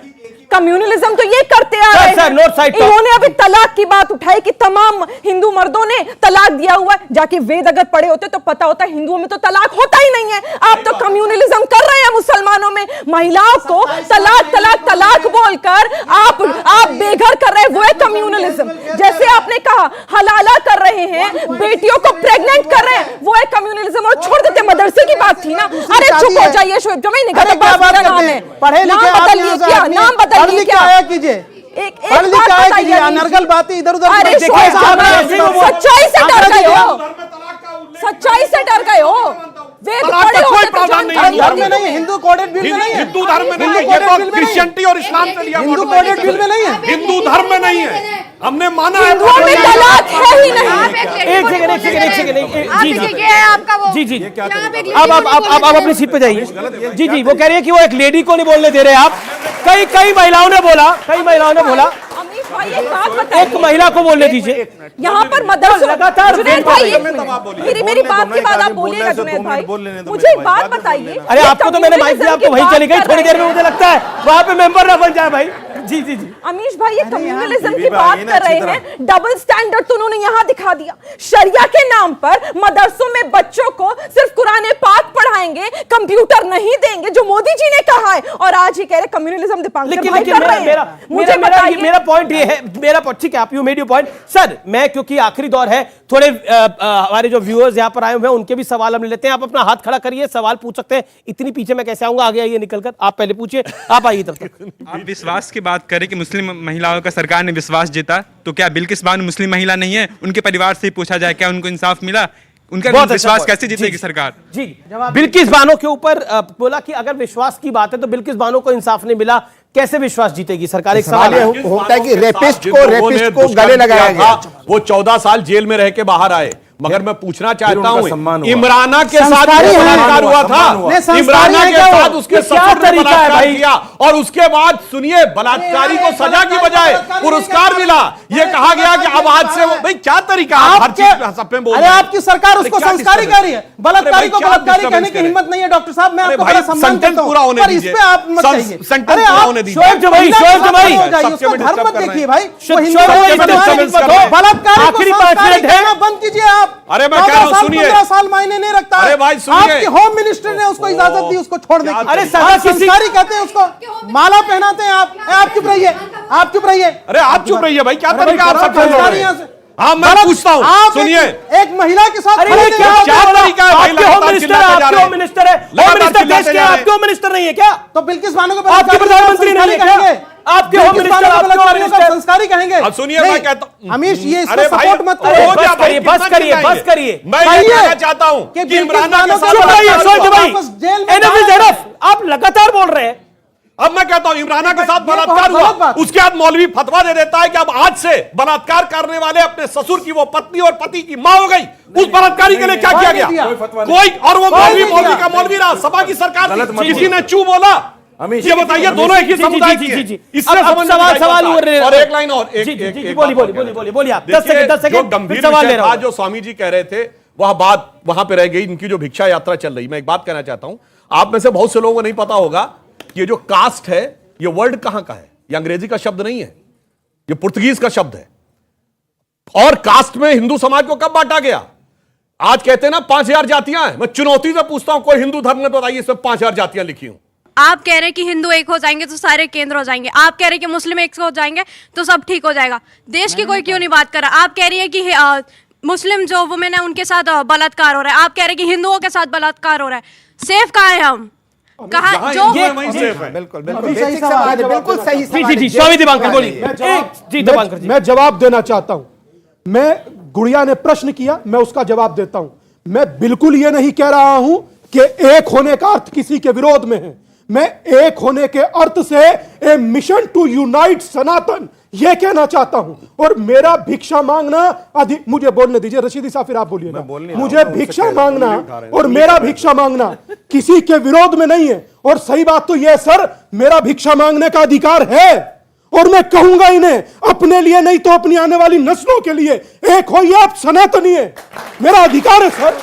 कम्युनलिज्म तो ये करते आ रहे हैं। इन्होंने अभी तलाक की बात उठाई कि तमाम हिंदू मर्दों ने तलाक दिया हुआ है। जाके वेद अगर पढ़े होते तो पता होता हिंदुओं में तो तलाक होता ही नहीं है। आप तो कम्युनलिज्म कर रहे हैं मुसलमानों में, महिलाओं को तलाक तलाक तलाक बोलकर आप बेघर कर रहे हैं, वो है कम्युनलिज्म। जैसे आपने कहा हलाला कर रहे हैं, बेटियों को प्रेग्नेंट कर रहे हैं, वो है कम्युनलिज्म। और छोड़ देते, मदरसे की बात थी ना। अरे चुप हो जाइए शोएब जमाई, निगाह नाम है, पढ़े लिखे बदलिए क्या, नाम बदलिए क्या, आया कीजिए, पढ़ लिखा आया कीजिए, अनर्गल बातें इधर उधर। अरे सच्चाई से डर गए हो, सच्चाई से डर गए हो। वेद पढ़े हो धर्म में नहीं है, हिंदू कोडेड बिल में नहीं है, हिंदू धर्म में नहीं है, क्रिश्चियनिटी और इस्लाम से लिया, हिंदू कोडेड बिल में नहीं है, हिंदू धर्म में नहीं है। हमने माना है तलाक है ही नहीं। एक सेकंड जी ये है आपका वो, जी जी अब आप अपनी सीट पे जाइए। जी जी वो कह रही है कि वो एक लेडी को नहीं बोलने दे रहे आप। कई महिलाओं ने बोला एक महिला को बोलने दीजिए। यहाँ पर मदरसों लगातार जुनैद भाई मेरी बात के बाद आप बोलिएगा। जुनैद भाई मुझे एक बात बताइए। अरे आपको तो मैंने माइक दिया, आप तो वहीं चली गई। थोड़ी देर में मुझे लगता है वहां पे मेंबर ना बन जाए भाई। जी जी जी अमीश भाई ये कम्युनलिज्म की बात कर रहे हैं, डबल स्टैंडर्ड तो उन्होंने यहाँ दिखा दिया। शरिया के नाम पर मदरसों में बच्चों को सिर्फ कुरान पाक पढ़ाएंगे, कंप्यूटर नहीं देंगे, जो मोदी जी ने कहा है। और आज ही कह रहे कम्युनलिज्म दीपांकर भाई कर रहे हैं। मुझे मेरा पॉइंट ये है, मेरा ठीक है, आप you made your point sir. मैं क्योंकि आखिरी दौर है, थोड़े हमारे जो व्यूअर्स यहाँ पर आए हुए हैं उनके भी सवाल हम ले लेते हैं। आप अपना हाथ खड़ा करिए, सवाल पूछ सकते हैं। इतनी पीछे मैं कैसे आऊंगा, आगे आइए निकलकर। आप पहले पूछिए, आप आइए तब तक। आप विश्वास की बात करें कि मुस्लिम महिलाओं का सरकार ने विश्वास जीता, तो क्या बिल्किस बानो मुस्लिम महिला नहीं है? उनके परिवार से पूछा जाए, क्या उनको इंसाफ मिला? उनका विश्वास कैसे जीतेगी सरकार? जी बिल्किस बानो के ऊपर बोला कि अगर विश्वास की बात है तो बिल्किस बानो को इंसाफ नहीं मिला, कैसे विश्वास जीतेगी सरकार? एक सवाल होता है कि रेपिस्ट को गले लगाया गया, वो 14 साल जेल में रह के बाहर आए। मगर मैं पूछना चाहता हूं, इमराना के साथ बलात्कार हुआ था, इमराना के साथ उसके ससुर ने बलात्कार किया और उसके बाद सुनिए बलात्कारी को सजा की बजाय पुरस्कार मिला। ये कहा गया कि अब आज से भाई क्या तरीका, हर चीज सब में बोल रहे हैं। आपकी सरकार उसको संस्कारी कह रही है, बलात्कारी को बलात्कारी कहने की हिम्मत नहीं है। डॉक्टर साहब मैं आपको बड़ा सम्मान देता हूं, पर इस पे आप मत कहिए। अरे आप शोएब जमाई उसको धर्म मत देखिए भाई, बलात्कारी आखिरी 5 मिनट है, बंद कीजिए आप। अरे मैं कह रहा हूं सुनिए, 15 साल मायने नहीं रखता। अरे भाई सुनिए, आपके होम मिनिस्टर ने उसको इजाजत दी उसको छोड़ने की। अरे सजा संस्कारी कहते हैं उसको, माला पहनाते हैं आप चुप रहिए, आप चुप रहिए। अरे आप चुप रहिए भाई, क्या तरीका आप सब संस्कारी यहाँ से। हाँ मैं पूछता हूँ, सुनिए एक महिला के साथ क्या तरीका है? आपके होम मिनिस्टर है, आपके होम मिनिस्टर है, होम मिनिस्टर देश के, आपके होम मिनिस्टर नहीं है क्या? तो बिल्किस बानो को आपके प्रधानमंत्री नहीं है क्या? आपके होम मिनिस्टर संस्कारी कहेंगे। अब सुनिए मैं कहता हूं हमीश ये अरे भाई सपोर्ट मत करो। बस करिए। मैं ये कहना चाहता हूं कि इमराना के साथ आप लगातार बोल रहे हैं। अब मैं कहता हूं इमराना के साथ बलात्कार हुआ, उसके बाद मौलवी फतवा दे देता है कि अब आज से बलात्कार करने वाले अपने ससुर की वो पत्नी और पति की मां हो गई। उस बलात्कारी के लिए क्या किया गया? कोई और वो मौलवी का मौलवी रहा, सभा की सरकार किसी ने चू बोला। ये बताइए दोनों एक ही समुदाय के। इससे सवाल और एक लाइन और बोलिए आप 10 सेकंड गंभीर सवाल ले रहा हूं। जो स्वामी जी कह रहे थे वह बात वहां पे रह गई। इनकी जो भिक्षा यात्रा चल रही, मैं एक बात कहना चाहता हूं, आप में से बहुत से लोगों को नहीं पता होगा ये जो कास्ट है ये वर्ड कहां का है। ये अंग्रेजी का शब्द नहीं है, ये पुर्तगीज का शब्द है। और कास्ट में हिंदू समाज को कब बांटा गया? आज कहते हैं ना 5000 जातियां हैं। मैं चुनौती से पूछता हूं, कोई हिंदू धर्म ने बताइए इसमें 5000 जातियां लिखी हूं। आप कह रहे हैं कि हिंदू एक हो जाएंगे तो सारे केंद्र हो जाएंगे, आप कह रहे हैं कि मुस्लिम एक हो जाएंगे तो सब ठीक हो जाएगा। देश की कोई क्यों नहीं बात कर रहा? आप कह रही है कि मुस्लिम जो वुमेन है उनके साथ बलात्कार हो रहा है, आप कह रहे हैं कि हिंदुओं के साथ बलात्कार हो रहा है। सेफ कहाँ है हम? कहा जो बिल्कुल सही स्वामी दीपांकर बोलिए। मैं जवाब देना चाहता हूं। मैं गुड़िया ने प्रश्न किया, मैं उसका जवाब देता हूं। मैं बिल्कुल ये नहीं कह रहा हूं कि एक होने का अर्थ किसी के विरोध में है। मैं एक होने के अर्थ से ए मिशन टू यूनाइट सनातन ये कहना चाहता हूं। और मेरा भिक्षा मांगना मुझे बोलने दीजिए रशीदी साहब, फिर आप बोलिएगा। मुझे भिक्षा मांगना और मेरा भिक्षा मांगना किसी के विरोध में नहीं है। और सही बात तो यह सर, मेरा भिक्षा मांगने का अधिकार है और मैं कहूंगा इन्हें अपने लिए नहीं तो अपनी आने वाली नस्लों के लिए, एक होइए आप सनातनी है, मेरा अधिकार है सर।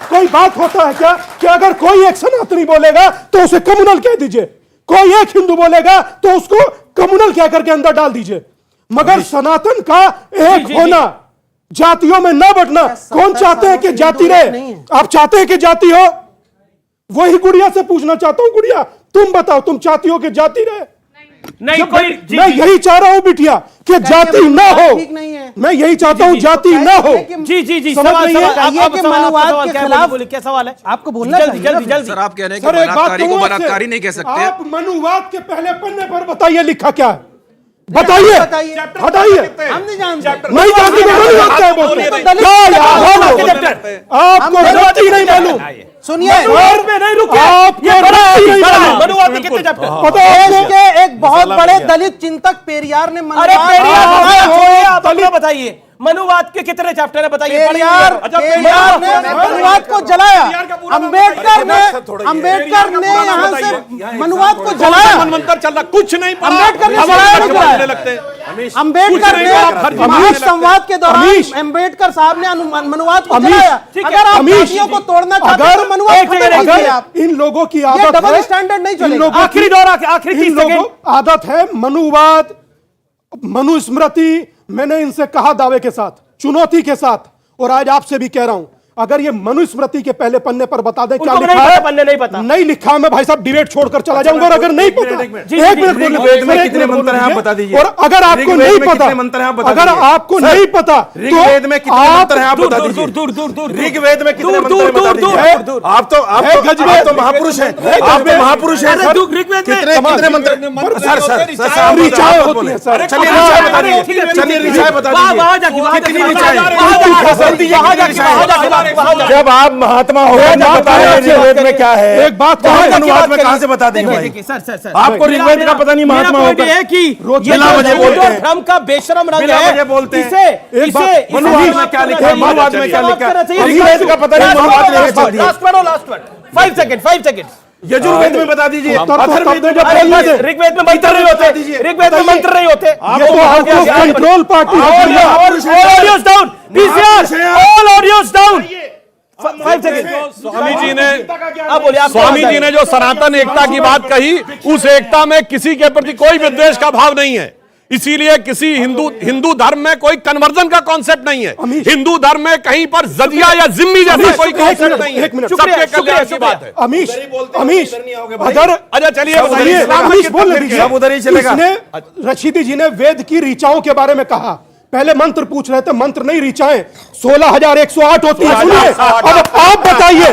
कोई बात होता है क्या कि अगर कोई एक सनातनी बोलेगा तो उसे कम्युनल कह दीजिए, कोई एक हिंदू बोलेगा तो उसको कम्युनल कह करके अंदर डाल दीजिए, मगर सनातन का एक होना, जातियों में न बंटना। कौन चाहते हैं कि जाति रहे? आप चाहते हैं कि जाति हो? वही गुड़िया से पूछना चाहता हूं, गुड़िया तुम बताओ, तुम चाहती हो कि जाति रहे? नहीं कोई मैं यही चाह रहा हूं बिटिया कि जाति ना हो। मैं यही चाहता हूं जाति ना हो। जी जी जी, समझ सवाल रही है? सवाल कि मनुवाद के खिलाफ बोलिए, क्या सवाल है? आपको बोलना जल्दी चाहिए जल्दी जल्दी। सर आप कह रहे हैं सर कि एक बात बलात्कारी को कहूं बलात्कारी आपसे, नहीं कह सकते। आप मनुवाद के पहले पन्ने पर बताइए लिखा क्या है, बताइए, हटाइए। हम नहीं जानते। नहीं जानते तो मनुवाद क्या है बोलते? क्या यार आपको जाति नहीं मालूम? सुनिए, मनुवाद में नहीं रुके, आपको ये बड़ा जाति नहीं मालूम? मनुवाद में कितने चैप्टर? पता है देश के एक बहुत बड़े दलित चिंतक पेरियार ने अरे मनुवाद पेरियार छोड़िए, आप अपना बताइए, मनुवाद के कितने चैप्टर है बताइए? पेरियार ने मनुवाद को जलाया। अंबेडकर ने यहाँ से मनुवाद को जलाया। मनमंत्र चल रहा, कुछ नहीं पढ़ा। अंबेडकर ने जलाया लगता है। अंबेडकर ने महासंवाद के दौरान अंबेडकर साहब ने मनुवाद को जलाया। अगर आप जातियों को तोड़ना चाहते हैं तो मनुवाद को तोड़िए आप। इन लोगों की ये आदत डबल है, स्टैंडर्ड नहीं इन चलेगा। लोगों आखिरी दौर, आखिरी 30 सेकंड। आदत है मनुवाद, मनुस्मृति। मैंने इनसे कहा दावे के साथ, चुनौती के साथ, और आज आपसे भी कह रहा हूं, अगर ये मनुस्मृति के पहले पन्ने पर बता दें क्या उनको लिखा नहीं है। पता, पन्ने नहीं पता। नहीं लिखा, मैं भाई साहब डिबेट छोड़कर चला जाऊंगा। और अगर नहीं पता, एक मिनट ऋग्वेद में कितने मंत्र हैं आप बता दीजिए। और अगर आपको नहीं पता, अगर आपको नहीं पता, ऋग्वेद में कितने मंत्र हैं आप बता दीजिए। ऋग्वेद में कितने मंत्र हैं बता दीजिए। आप तो महापुरुष हैं, आप तो महापुरुष हैं। कितने मंत्र? सर ऋचाएं होती हैं सर। चलिए ऋचाएं बता दीजिए, चलिए ऋचाएं बता दीजिए, कितनी ऋचाएं? जब आप महात्मा हो बता रहे हैं ऋग्वेद में क्या है, एक बात अनुवाद में कहां से बता देंगे भाई? सर आपको ऋग्वेद का पता नहीं महात्मा होकर है कि बिना वजह बोलते हैं, भ्रम का बेशरम रंग बिना है। वजह बोलते हैं। इसे मनुवाद में क्या लिखा है? मनुवाद में क्या लिखा है? ऋग्वेद का पता नहीं, मनुवाद में बता दीजिए। Last word 5 second. यजुर्वेद में बता दीजिए। ऋग्वेद ऋग्वेद में मंत्र नहीं होते, ऋग्वेद में मंत्र नहीं होते। Control party audios down, PCR all audios down. 5 second. Swami ji ने जो सनातन एकता की बात कही, उस एकता में किसी के प्रति कोई विद्वेष का भाव नहीं है। इसीलिए किसी हिंदू धर्म में कोई कन्वर्जन का कॉन्सेप्ट नहीं है। हिंदू धर्म में कहीं पर जदिया या जिम्मी जैसा कोई कॉन्सेप्ट नहीं है। सबके कल्याण की बात है। अमीश अगर अच्छा चलिए अमीश बोल दीजिए। सब उधर ही चलेगा। इसने रशीदी जी ने वेद की ऋचाओं के बारे में कहा। पहले मंत्र पूछ रहे थे, मंत्र नहीं ऋचाएं 16,108 होती है। सुनिए, अब आप बताइए,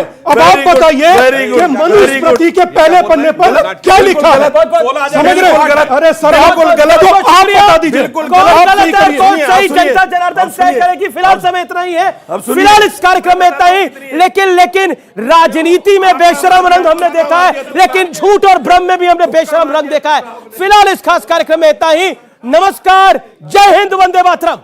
कि मनुस्मृति के पहले पन्ने पर क्या लिखा है? समझ रहे? अरे सर आप गलत हो, आप बता दीजिए। सही जनता जनार्दन तय करेगी। फिलहाल समय इतना ही है, फिलहाल इस कार्यक्रम में इतना ही। लेकिन राजनीति में बेशरम रंग हमने देखा है, लेकिन झूठ और भ्रम में भी हमने बेशरम रंग देखा है। फिलहाल इस खास कार्यक्रम में इतना ही। नमस्कार, जय हिंद, वंदे मातरम।